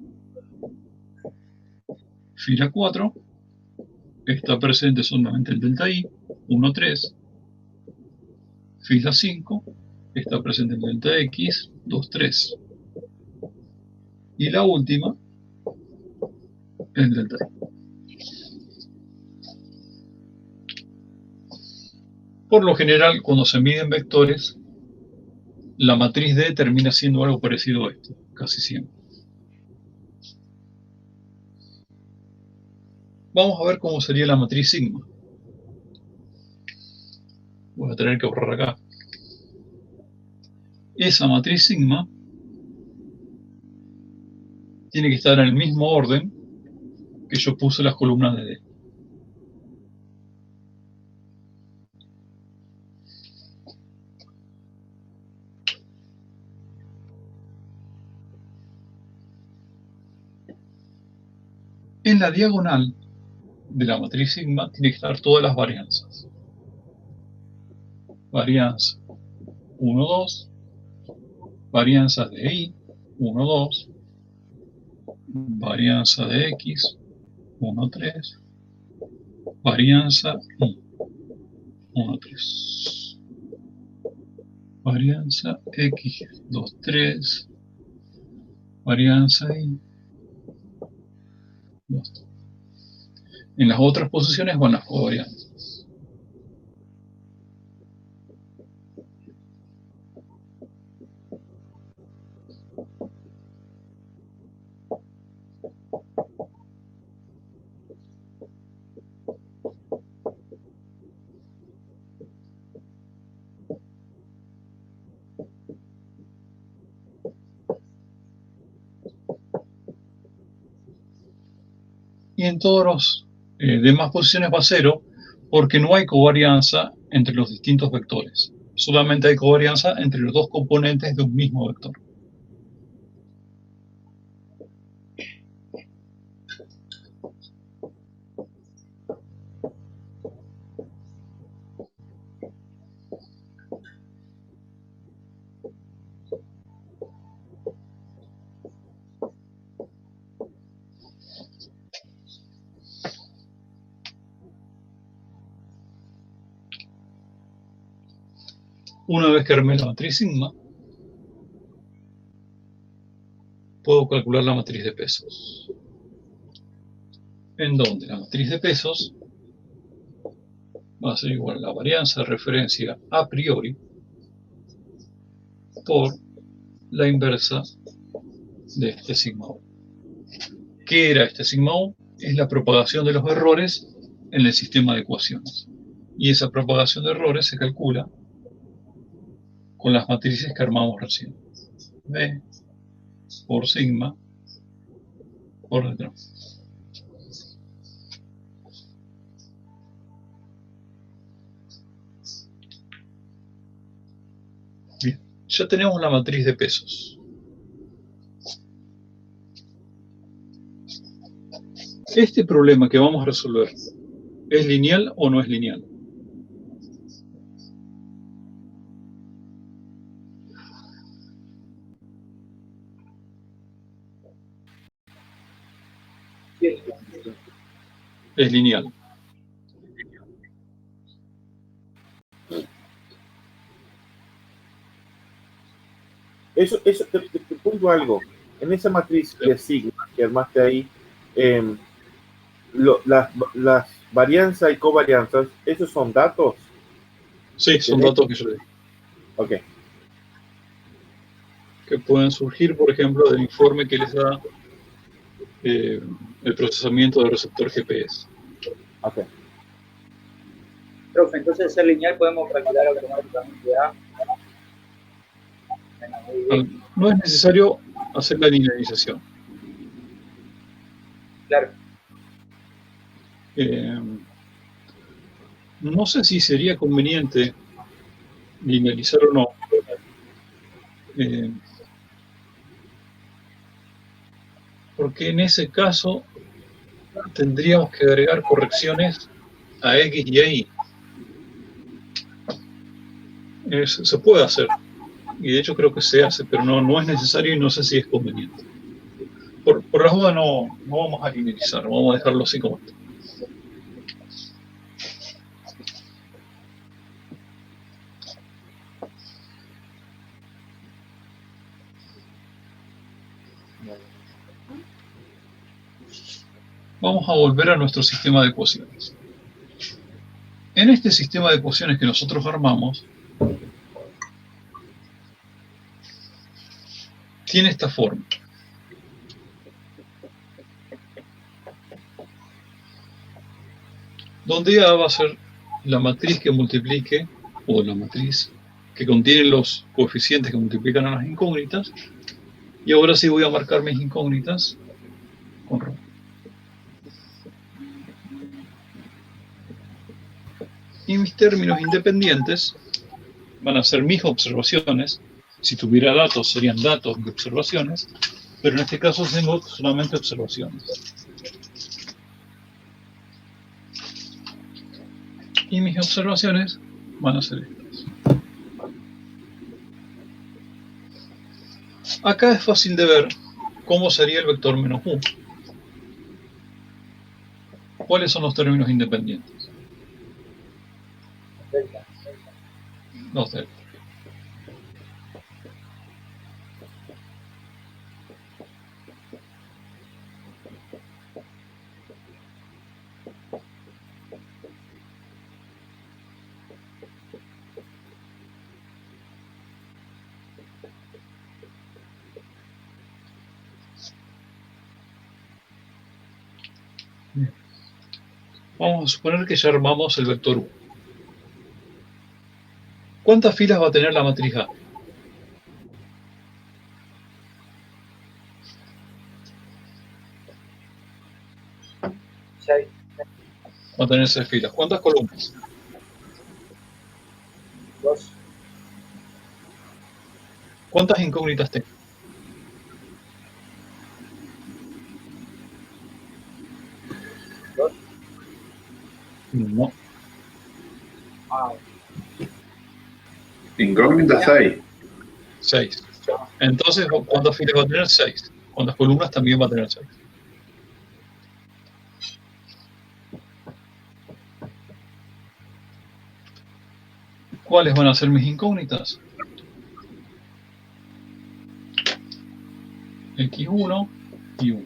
Fila 4. Está presente solamente el delta i 1, 3. Fila 5. Está presente el delta x 2, 3. Y la última, el delta i. Por lo general, cuando se miden vectores, la matriz D termina siendo algo parecido a esto, casi siempre. Vamos a ver cómo sería la matriz sigma. Voy a tener que borrar acá. Esa matriz sigma tiene que estar en el mismo orden que yo puse las columnas de D. En la diagonal de la matriz sigma tiene que estar todas las varianzas. Varianza 1, 2, varianzas de i 1, 2, varianza de x 1, 3, varianza i 1, 3, varianza x 2, 3, varianza i 2, 3. En las otras posiciones van las covarianzas. Y en todos los demás posiciones va a 0 porque no hay covarianza entre los distintos vectores. Solamente hay covarianza entre los dos componentes de un mismo vector. Una vez que armé la matriz sigma, puedo calcular la matriz de pesos. En donde la matriz de pesos va a ser igual a la varianza de referencia a priori por la inversa de este sigma U. ¿Qué era este sigma U? Es la propagación de los errores en el sistema de ecuaciones. Y esa propagación de errores se calcula con las matrices que armamos recién. B por sigma por detrás. Bien, ya tenemos la matriz de pesos. Este problema que vamos a resolver, ¿es lineal o no es lineal? Es lineal. Te pongo algo. En esa matriz de sigma que armaste ahí, las varianzas y covarianzas, ¿esos son datos? Sí, son datos que yo le di. Ok. Que pueden surgir, por ejemplo, del informe que les da el procesamiento del receptor GPS. Ok. Profe, entonces de ser lineal podemos calcular automáticamente A. No es necesario hacer la linealización. Claro. No sé si sería conveniente linealizar o no. Porque en ese caso tendríamos que agregar correcciones a X y a Y. Se puede hacer, y de hecho creo que se hace, pero no es necesario y no sé si es conveniente. Por la duda no vamos a linealizar, vamos a dejarlo así como está. Vamos a volver a nuestro sistema de ecuaciones. En este sistema de ecuaciones que nosotros armamos, tiene esta forma. Donde A va a ser la matriz que multiplique, o la matriz que contiene los coeficientes que multiplican a las incógnitas. Y ahora sí voy a marcar mis incógnitas con rojo. Y mis términos independientes van a ser mis observaciones. Si tuviera datos, serían datos de observaciones, pero en este caso tengo solamente observaciones. Y mis observaciones van a ser estas. Acá es fácil de ver cómo sería el vector menos U. ¿Cuáles son los términos independientes? Los delta. Vamos a suponer que ya armamos el vector U. ¿Cuántas filas va a tener la matriz A? Va a tener 6 filas. ¿Cuántas columnas? 2. ¿Cuántas incógnitas tengo? 2. No. Incógnita 6. 6. Entonces, ¿cuántas filas va a tener? 6. ¿Cuántas columnas también va a tener 6? ¿Cuáles van a ser mis incógnitas? X1 y 1.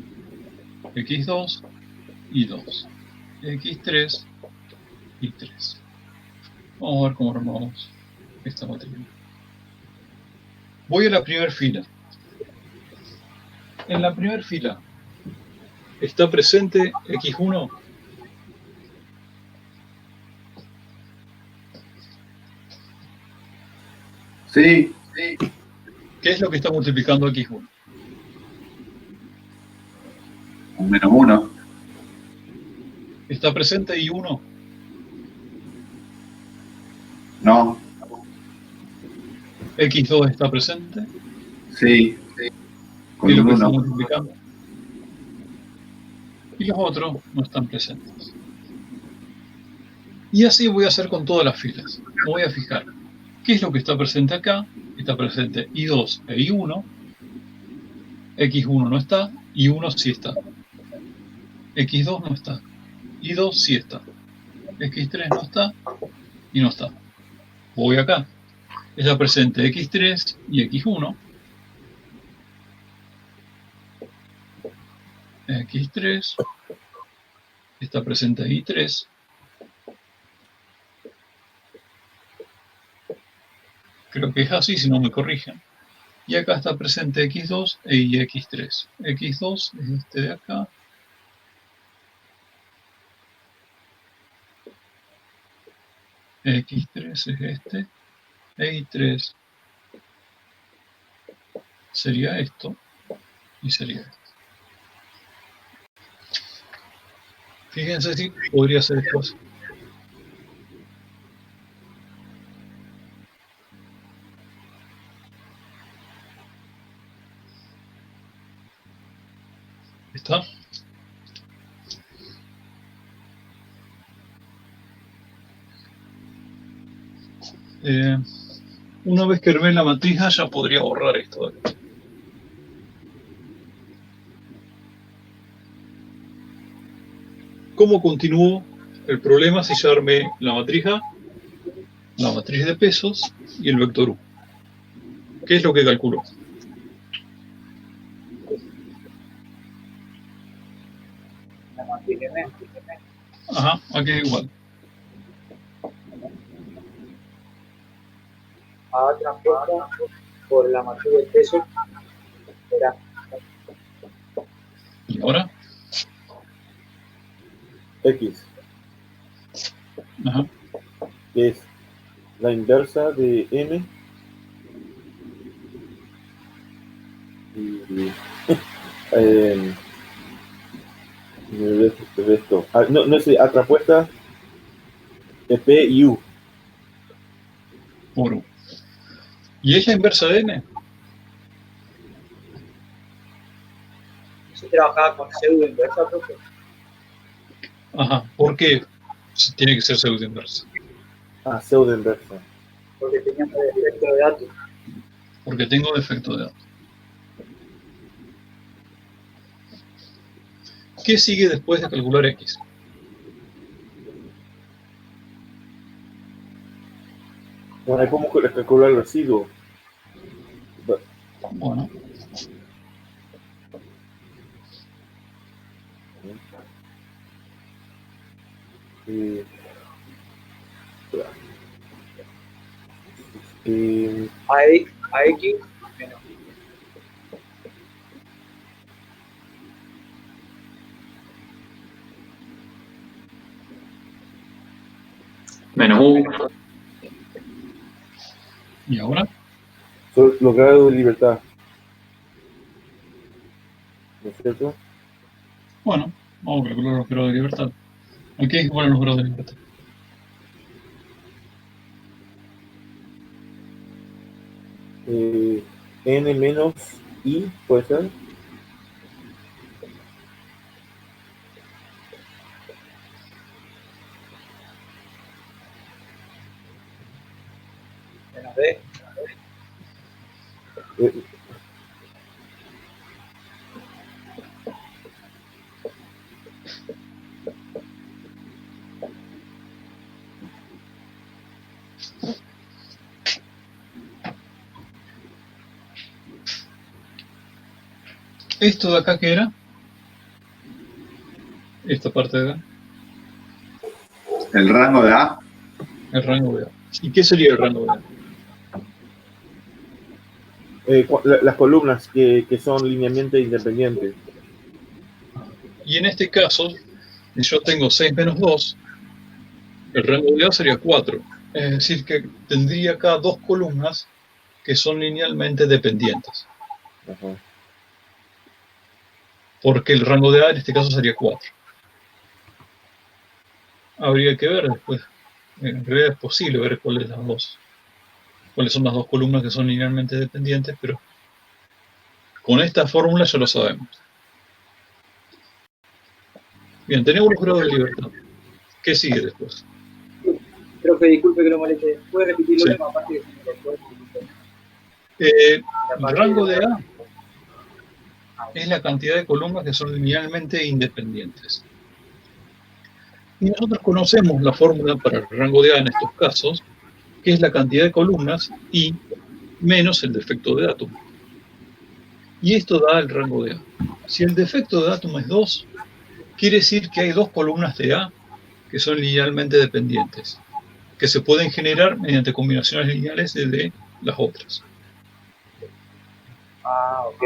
X2 y 2. X3 y 3. Vamos a ver cómo armamos esta matriz. Voy a la primera fila. En la primera fila está presente X1. Sí, ¿Qué es lo que está multiplicando X1? un -1. ¿Está presente Y1? No, ¿X2 está presente? sí, ¿Qué con es lo un que está 1. multiplicando? Y los otros no están presentes. Y así voy a hacer con todas las filas. Me voy a fijar qué es lo que está presente acá. Está presente Y2 e Y1. X1 no está, Y1 sí está. X2 no está, Y2 sí está. X3 no está y no está. Voy acá. Está presente X3 y X1. X3. Está presente Y3. Creo que es así, si no me corrigen. Y acá está presente X2 y X3. X2 es este de acá. X3 es este. Y3 sería esto. Y sería esto. Fíjense si podría ser esto así. ¿Está? Una vez que armé la matriz, ya podría borrar esto de aquí. ¿Cómo continúo el problema si ya armé la matriz A, la matriz de pesos y el vector U? ¿Qué es lo que calculo? La matriz M. Ajá, aquí igual. A transpuesta por la matriz de peso será ¿Y ahora? X, Ajá. que es la inversa de M. Y esto. No sé, atrapuesta de P y U. Por U. ¿Y es la inversa de N? Yo trabajaba con pseudo inversa, profe, Ajá. ¿Por qué tiene que ser pseudo inversa? Pseudo inversa. porque teníamos defecto de datos. Porque tengo defecto de datos. ¿Qué sigue después de calcular X? Bueno, hay como calcular el residuo. Bueno, A X menos Menos U. ¿y ahora? son los grados de libertad. ¿No es cierto? Bueno, vamos a calcular los grados de libertad. Aquí es igual a los grados de libertad. N menos I, ¿puede ser? menos D. Eh, ¿Esto de acá qué era? Esta parte de acá, El rango de A, el rango de A. ¿Y qué sería el rango de A? Las columnas que son linealmente independientes. Y en este caso, si yo tengo 6 menos 2, el rango de A sería 4. Es decir, que tendría acá dos columnas que son linealmente dependientes. Ajá. Porque el rango de A en este caso sería 4. Habría que ver después. En realidad es posible ver cuáles son las dos columnas que son linealmente dependientes, pero con esta fórmula ya lo sabemos. Bien, tenemos los grados de libertad. ¿Qué sigue después? Creo que disculpe que lo moleste. ¿Puede repetirlo Sí. de nuevo? Aparte que se me cortó. El rango de A es la cantidad de columnas que son linealmente independientes. Y nosotros conocemos la fórmula para el rango de A en estos casos, que es la cantidad de columnas y menos el defecto de átomo. Y esto da el rango de A. Si el defecto de átomo es 2, quiere decir que hay dos columnas de A que son linealmente dependientes, que se pueden generar mediante combinaciones lineales de las otras. Ah, ok.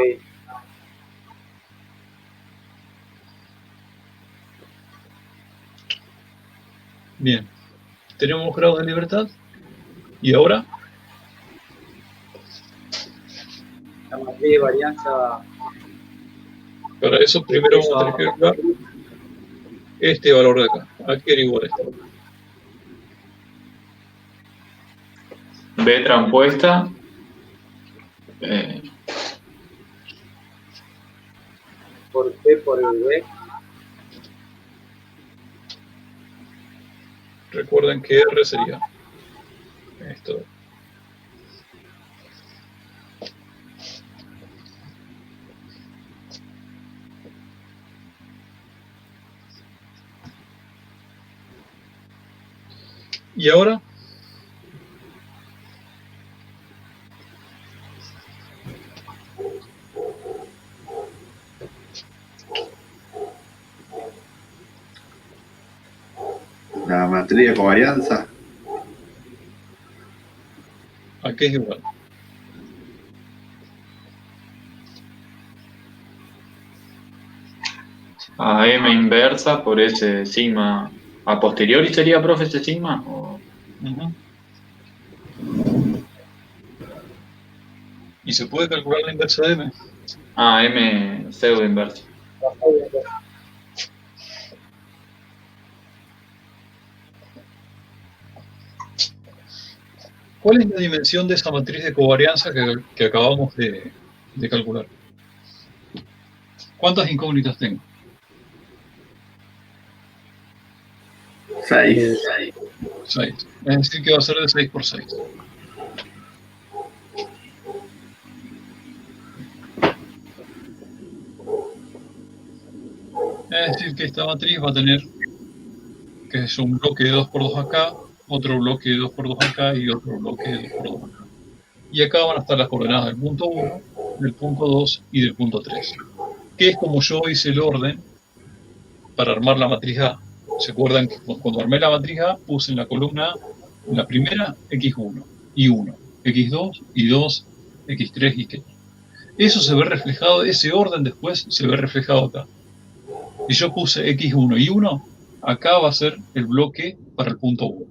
Bien, tenemos grados de libertad. Y ahora, La matriz de varianza. para eso primero vamos a tener que calcular este valor de acá. ¿A qué era igual esto? B transpuesta. Por P por el B. Recuerden que R sería esto. Y ahora, la matriz de covarianza. ¿a qué es igual? A M inversa por ese sigma. ¿A posteriori sería, profe, ese sigma? Uh-huh. ¿Y se puede calcular la inversa de M? M pseudo inversa. ¿Cuál es la dimensión de esa matriz de covarianza que acabamos de calcular? ¿Cuántas incógnitas tengo? 6. 6. Es decir, que va a ser de 6 por 6. Es decir, que esta matriz va a tener que es un bloque de 2 por 2 acá, otro bloque de 2 por 2 acá y otro bloque de 2 por 2 acá. Y acá van a estar las coordenadas del punto 1, del punto 2 y del punto 3. Que es como yo hice el orden para armar la matriz A. ¿Se acuerdan que cuando armé la matriz A puse en la columna A, en la primera, X1 y 1, X2 y 2, X3 y X? Eso se ve reflejado, ese orden después se ve reflejado acá. Si yo puse X1 y 1, acá va a ser el bloque para el punto 1.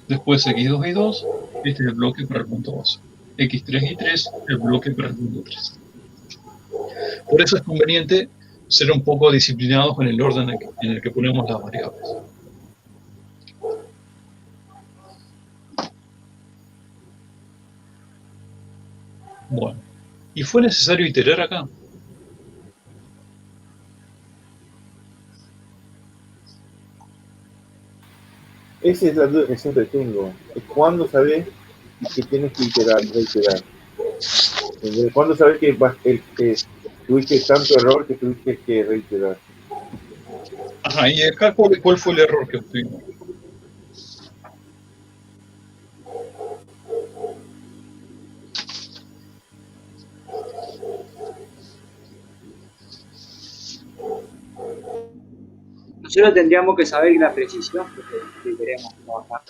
Después X2 y 2, este es el bloque para el punto 2. X3 y 3, el bloque para el punto 3. Por eso es conveniente ser un poco disciplinados en el orden en el que ponemos las variables. Bueno, ¿y fue necesario iterar acá? Esa es la duda que siempre tengo. ¿Cuándo sabes que tienes que reiterar? ¿Cuándo sabes que tuviste tanto error que tuviste que reiterar? Ajá, y acá ¿cuál fue el error que obtuvimos? Solo tendríamos que saber la precisión que queremos trabajar.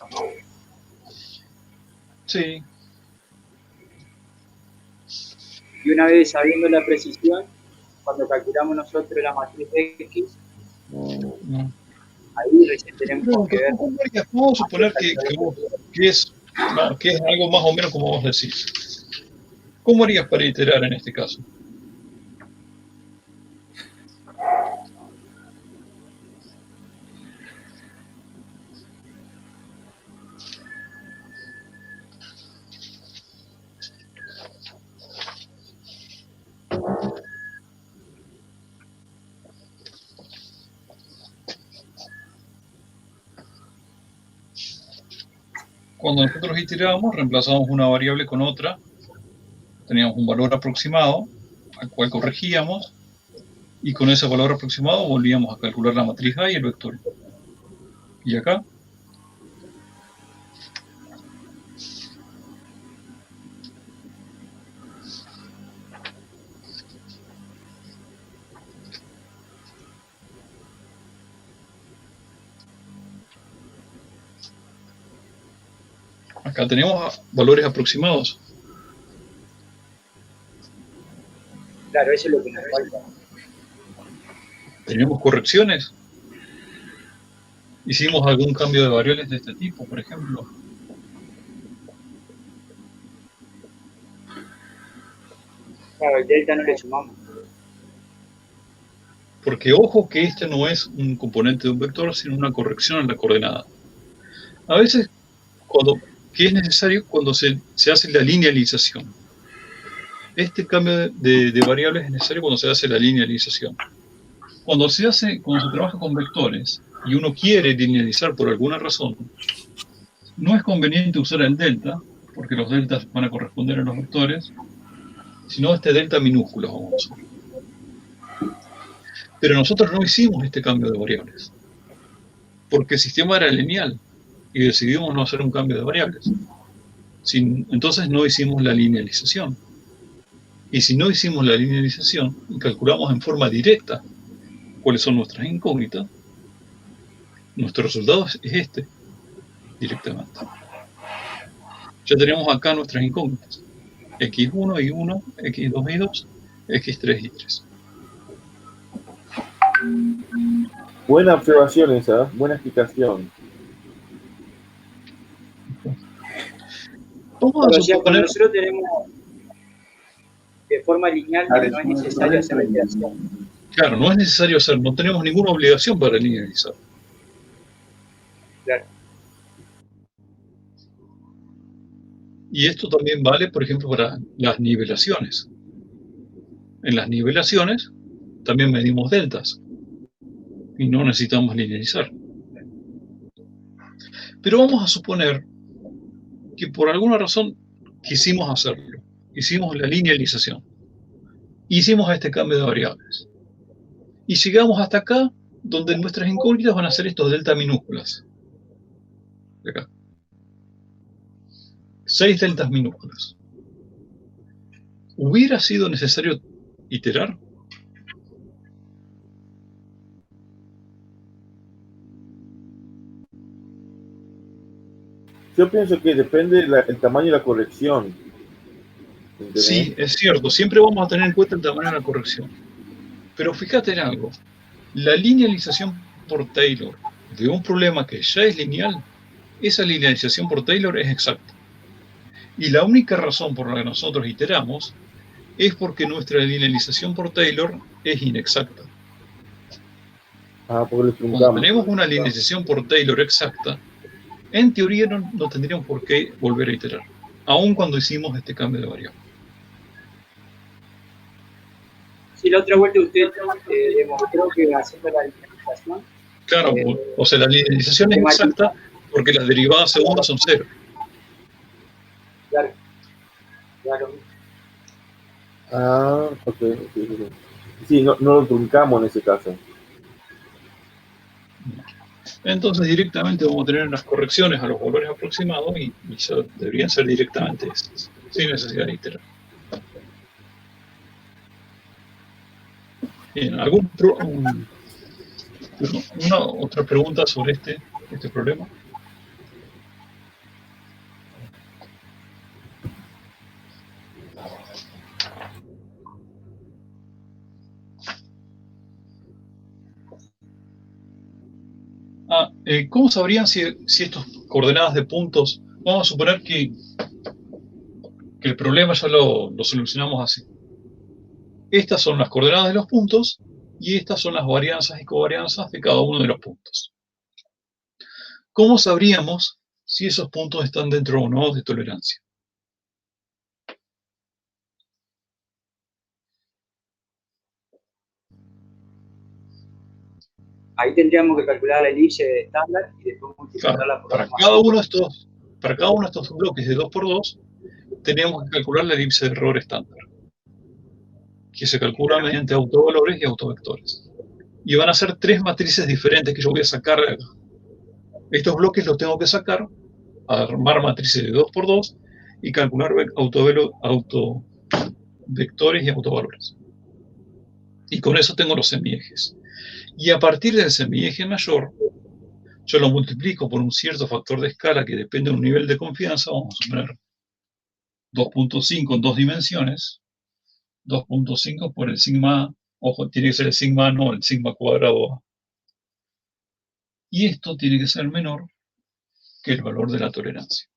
Sí, Y una vez sabiendo la precisión, cuando calculamos nosotros la matriz X, no. ahí recién tenemos que ver. Vamos a suponer que es algo más o menos como vos decís. ¿Cómo harías para iterar en este caso? Cuando nosotros iteramos, reemplazamos una variable con otra, teníamos un valor aproximado, al cual corregíamos, y con ese valor aproximado volvíamos a calcular la matriz A y el vector. Y acá, acá tenemos valores aproximados. Claro, eso es lo que nos falta. Tenemos correcciones. Hicimos algún cambio de variables de este tipo, por ejemplo. Claro, el delta no le sumamos. Porque ojo que este no es un componente de un vector, sino una corrección en la coordenada. A veces, que es necesario cuando se hace la linealización. Este cambio de variables es necesario cuando se hace la linealización. Cuando se trabaja con vectores y uno quiere linealizar por alguna razón, no es conveniente usar el delta, porque los deltas van a corresponder a los vectores, sino este delta minúsculo vamos a usar. Pero nosotros no hicimos este cambio de variables, porque el sistema era lineal y decidimos no hacer un cambio de variables. Entonces no hicimos la linealización. Y si no hicimos la linealización y calculamos en forma directa cuáles son nuestras incógnitas, nuestro resultado es este, directamente. Ya tenemos acá nuestras incógnitas. X1 y 1, X2 y 2, X3 y 3. Buena observación esa, buena explicación. Vamos Pero a ya cuando suponer, nosotros tenemos de forma lineal, no es necesario hacer la iteración. claro, no es necesario hacer, no tenemos ninguna obligación para linealizar. Claro. Y esto también vale, por ejemplo, para las nivelaciones. En las nivelaciones también medimos deltas y no necesitamos linealizar. Pero vamos a suponer que por alguna razón quisimos hacerlo. Hicimos la linealización. Hicimos este cambio de variables. Y llegamos hasta acá, donde nuestras incógnitas van a ser estos delta minúsculas. De acá. 6 deltas minúsculas. ¿Hubiera sido necesario iterar? Yo pienso que depende el tamaño de la corrección. ¿Entendés? Sí, es cierto. Siempre vamos a tener en cuenta el tamaño de la corrección. Pero fíjate en algo. La linealización por Taylor de un problema que ya es lineal, esa linealización por Taylor es exacta. Y la única razón por la que nosotros iteramos es porque nuestra linealización por Taylor es inexacta. Porque le Cuando truncamos. tenemos una linealización por Taylor exacta, en teoría no tendríamos por qué volver a iterar, aun cuando hicimos este cambio de variable. Si la otra vuelta usted demostró que haciendo la linealización, Claro, o sea, la linealización es exacta porque las derivadas segundas son cero. claro. Ok. Sí, no lo truncamos en ese caso. Entonces directamente vamos a tener unas correcciones a los valores aproximados y deberían ser directamente esas, sin necesidad de iterar. Bien, Pero una otra pregunta sobre este problema. ¿Cómo sabrían si estas coordenadas de puntos, vamos a suponer que el problema ya lo solucionamos así? Estas son las coordenadas de los puntos y estas son las varianzas y covarianzas de cada uno de los puntos. ¿Cómo sabríamos si esos puntos están dentro o no de tolerancia? Ahí tendríamos que calcular la elipse estándar y después multiplicarla por para cada uno de estos bloques de 2×2 tenemos que calcular la elipse de error estándar, que se calcula mediante autovalores y autovectores. Y van a ser 3 matrices diferentes que yo voy a sacar de acá. Estos bloques los tengo que sacar, armar matrices de 2×2 y calcular autovectores y autovalores. Y con eso tengo los semiejes. Y a partir del semieje mayor, yo lo multiplico por un cierto factor de escala que depende de un nivel de confianza, vamos a poner 2.5 en 2 dimensiones, 2.5 por el sigma A, ojo, tiene que ser el sigma A, no el sigma cuadrado A. Y esto tiene que ser menor que el valor de la tolerancia.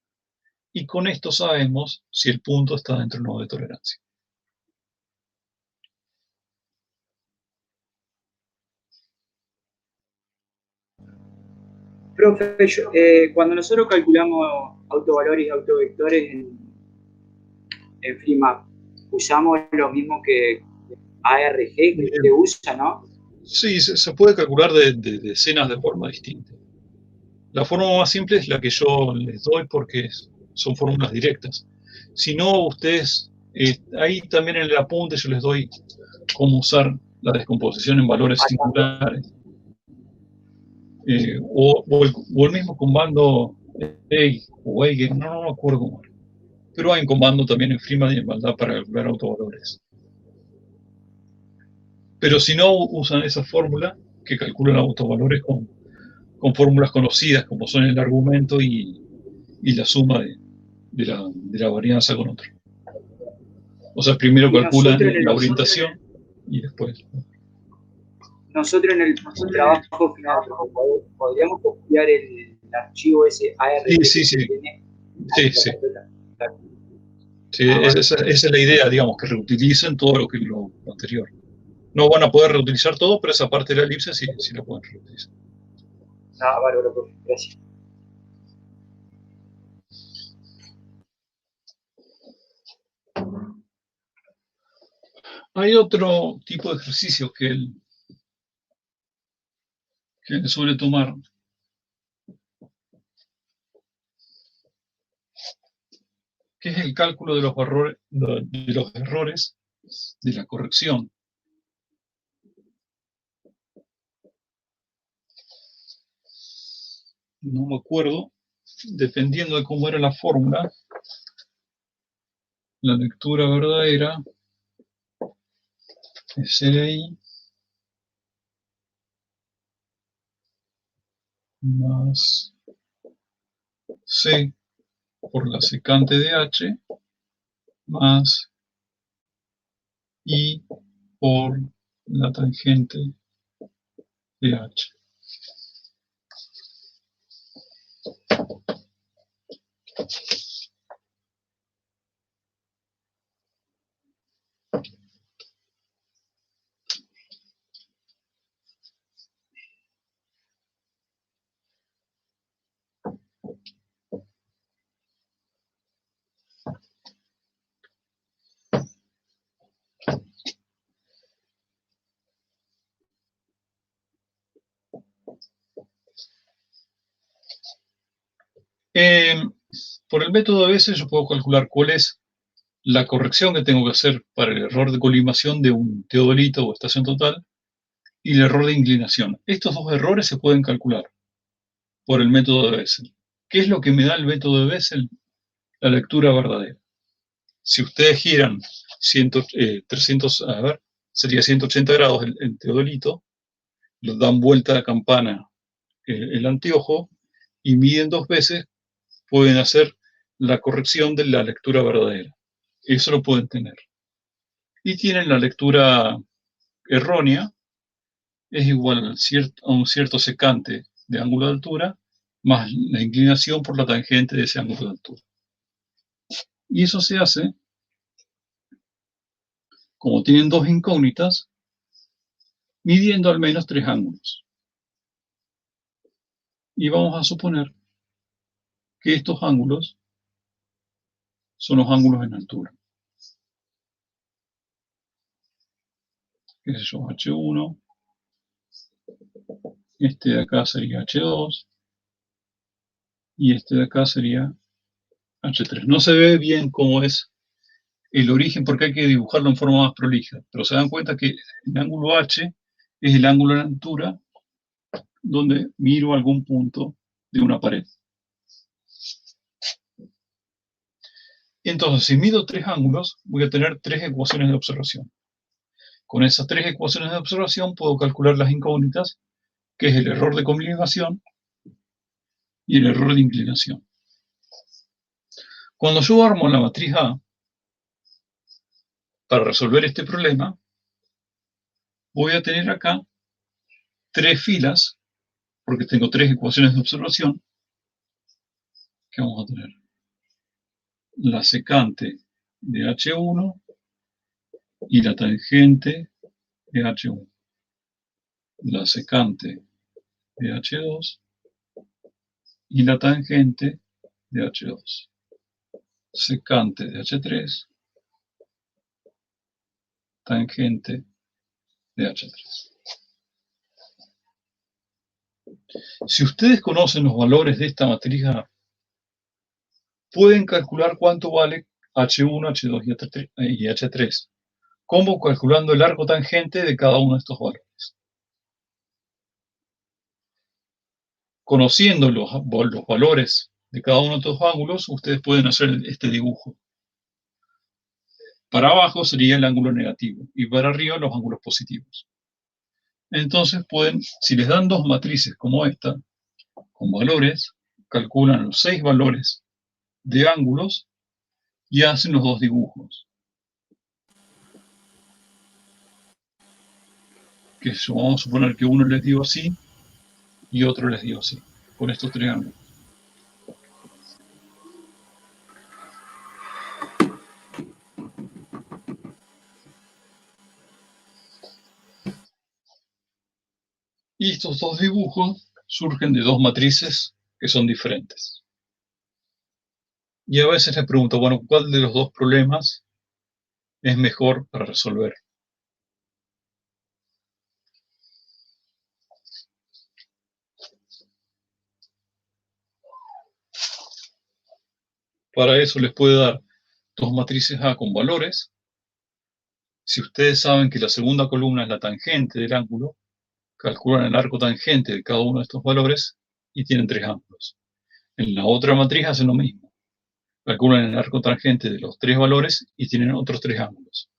Y con esto sabemos si el punto está dentro o no de tolerancia. Profe, cuando nosotros calculamos autovalores y autovectores en FreeMap, usamos lo mismo que ARG que usted usa, ¿no? Sí, se puede calcular de decenas de formas distintas. La forma más simple es la que yo les doy porque son fórmulas directas. Si no, ustedes, ahí también en el apunte yo les doy cómo usar la descomposición en valores singulares. O el mismo comando EI o EIGEN, no me acuerdo cómo era. Pero hay un comando también en FreeMap y en Maldad para calcular autovalores. Pero si no, usan esa fórmula que calculan autovalores con fórmulas conocidas, como son el argumento y la suma de la varianza con otro. O sea, primero calculan la orientación y después... Nosotros en el trabajo final podríamos copiar el archivo ese ARG. Sí. Esa es la idea, digamos, que reutilicen todo lo anterior. No van a poder reutilizar todo, pero esa parte de la elipse sí la pueden reutilizar. Bárbaro, profe. Gracias. Hay otro tipo de ejercicios que él suele tomar. Que es el cálculo de los errores de la corrección. No me acuerdo, dependiendo de cómo era la fórmula, la lectura verdadera es SI más C por la secante de H más I por la tangente de H. Por el método de veces yo puedo calcular cuál es la corrección que tengo que hacer para el error de colimación de un teodolito o estación total y el error de inclinación. Estos dos errores se pueden calcular por el método de Bessel. ¿Qué es lo que me da el método de Bessel? La lectura verdadera. Si ustedes giran 300, sería 180 grados el teodolito, lo dan vuelta a la campana el anteojo y miden 2 veces, pueden hacer la corrección de la lectura verdadera. Eso lo pueden tener. Y tienen la lectura errónea, es igual a un cierto secante de ángulo de altura, más la inclinación por la tangente de ese ángulo de altura. Y eso se hace, como tienen 2 incógnitas, midiendo al menos 3 ángulos. Y vamos a suponer que estos ángulos son los ángulos en altura. ¿Qué es eso? H1. Este de acá sería H2. Y este de acá sería H3. No se ve bien cómo es el origen porque hay que dibujarlo en forma más prolija. Pero se dan cuenta que el ángulo H es el ángulo en altura donde miro algún punto de una pared. Entonces, si mido 3 ángulos, voy a tener 3 ecuaciones de observación. Con esas 3 ecuaciones de observación puedo calcular las incógnitas, que es el error de colimación y el error de inclinación. Cuando yo armo la matriz A, para resolver este problema, voy a tener acá 3 filas, porque tengo 3 ecuaciones de observación, que vamos a tener la secante de H1 y la tangente de H1, la secante de H2 y la tangente de H2, secante de H3, tangente de H3. Si ustedes conocen los valores de esta matriz A, pueden calcular cuánto vale H1, H2 y H3. ¿Cómo? Calculando el arco tangente de cada uno de estos valores. Conociendo los valores de cada uno de estos ángulos, ustedes pueden hacer este dibujo. Para abajo sería el ángulo negativo y para arriba los ángulos positivos. Entonces pueden, si les dan 2 matrices como esta, con valores, calculan los 6 valores de ángulos y hacen los 2 dibujos. Que eso, vamos a suponer que uno les dio así y otro les dio así, con estos 3 ángulos. Y estos 2 dibujos surgen de 2 matrices que son diferentes. Y a veces les pregunto, bueno, ¿cuál de los 2 problemas es mejor para resolver? Para eso les puede dar 2 matrices A con valores. Si ustedes saben que la segunda columna es la tangente del ángulo, calculan el arco tangente de cada uno de estos valores y tienen 3 ángulos. En la otra matriz hacen lo mismo. Calculan el arco tangente de los 3 valores y tienen otros 3 ángulos.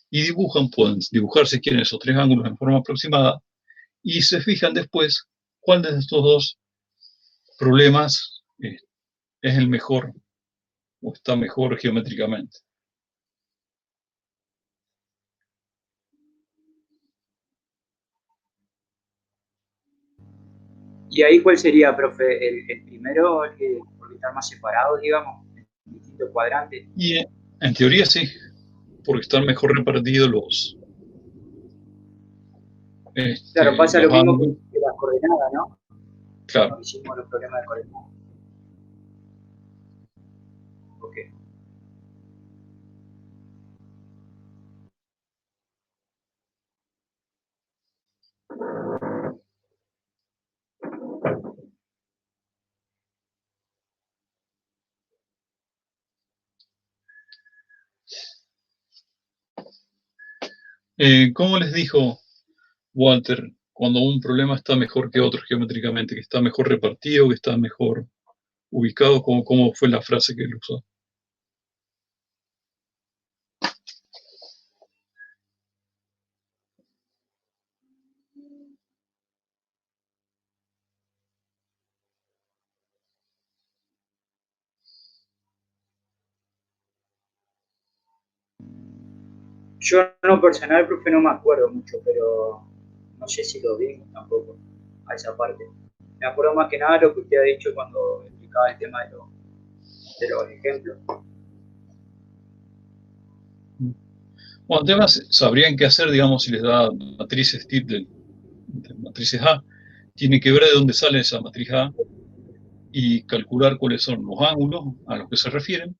Y dibujan, pueden dibujar si quieren esos 3 ángulos en forma aproximada y se fijan después cuál de estos 2 problemas es el mejor o está mejor geométricamente. ¿Y ahí cuál sería, profe? ¿El primero, porque están más separados, digamos, en distintos cuadrantes? Y en teoría sí, porque están mejor repartidos los Claro, pasa lo mismo ángulos. que las coordenadas, ¿no? Claro. Cuando hicimos los problemas de coordenadas. Ok. ¿Cómo les dijo Walter cuando un problema está mejor que otro geométricamente, que está mejor repartido, que está mejor ubicado? ¿Cómo fue la frase que él usó? Yo en lo personal, profe, no me acuerdo mucho, pero no sé si lo vimos tampoco a esa parte. Me acuerdo más que nada lo que usted ha dicho cuando explicaba el tema de los ejemplos. Bueno, además sabrían qué hacer, digamos, si les da matrices tip de matrices A. Tienen que ver de dónde sale esa matriz A y calcular cuáles son los ángulos a los que se refieren,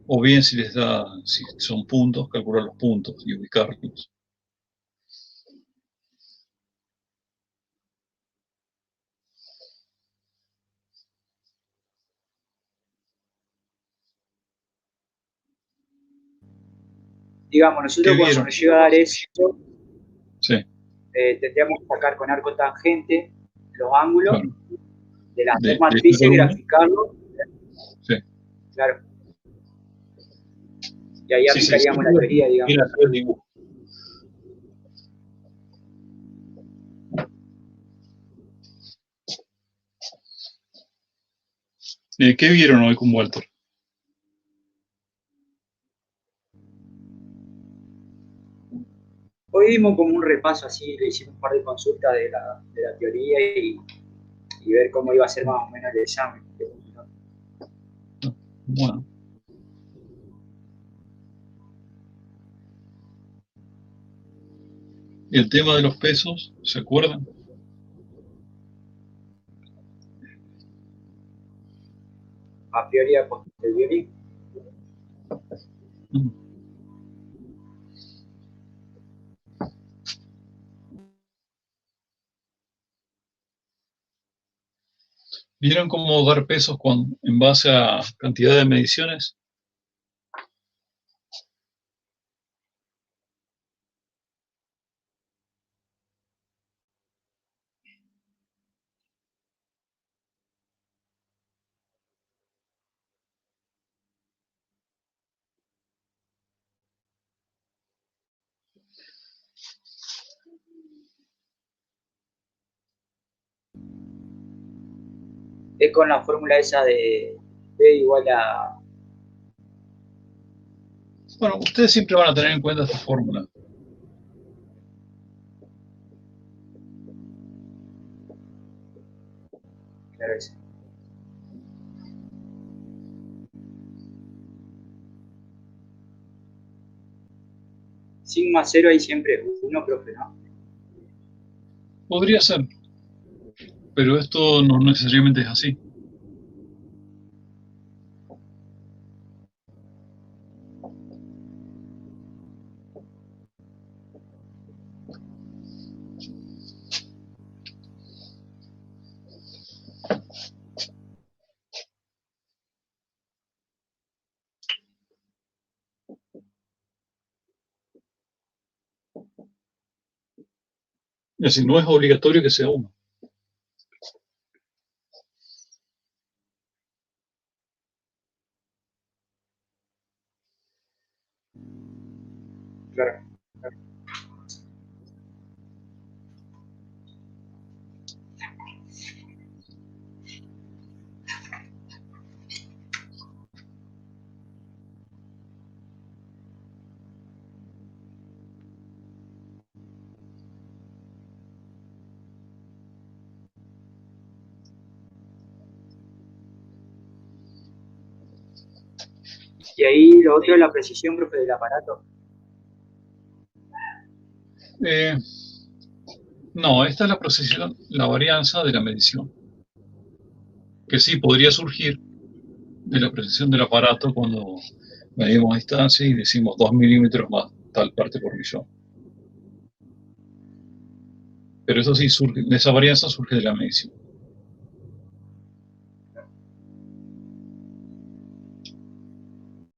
o bien si les da, si son puntos, calcular los puntos y ubicarlos. Digamos, nosotros cuando vieron? nos llega a dar eso, Sí, tendríamos que sacar con arco tangente los ángulos claro. de las dos De matrices, esta columna. graficarlo. Sí. Claro. Y ahí Sí, aplicaríamos la teoría, digamos. Viene a hacer el dibujo. ¿Qué vieron hoy con Walter? Hoy dimos como un repaso así, le hicimos un par de consultas de la teoría y ver cómo iba a ser más o menos el examen. Bueno. ¿Y el tema de los pesos? ¿Se acuerdan? A priori, a posteriori. ¿Vieron cómo dar pesos en base a cantidad de mediciones? Es con la fórmula esa de B igual a... Bueno, ustedes siempre van a tener en cuenta esta fórmula. Claro, esa. Sigma 0 hay siempre uno, profe, ¿no? Podría ser, pero esto no necesariamente es así. Es decir, no es obligatorio que sea uno. Claro. Y ahí lo otro es la precisión, profe, del aparato. No, esta es la precisión, la varianza de la medición, que sí podría surgir de la precisión del aparato cuando medimos distancia y decimos 2 milímetros más tal parte por millón. Pero eso sí, esa varianza surge de la medición.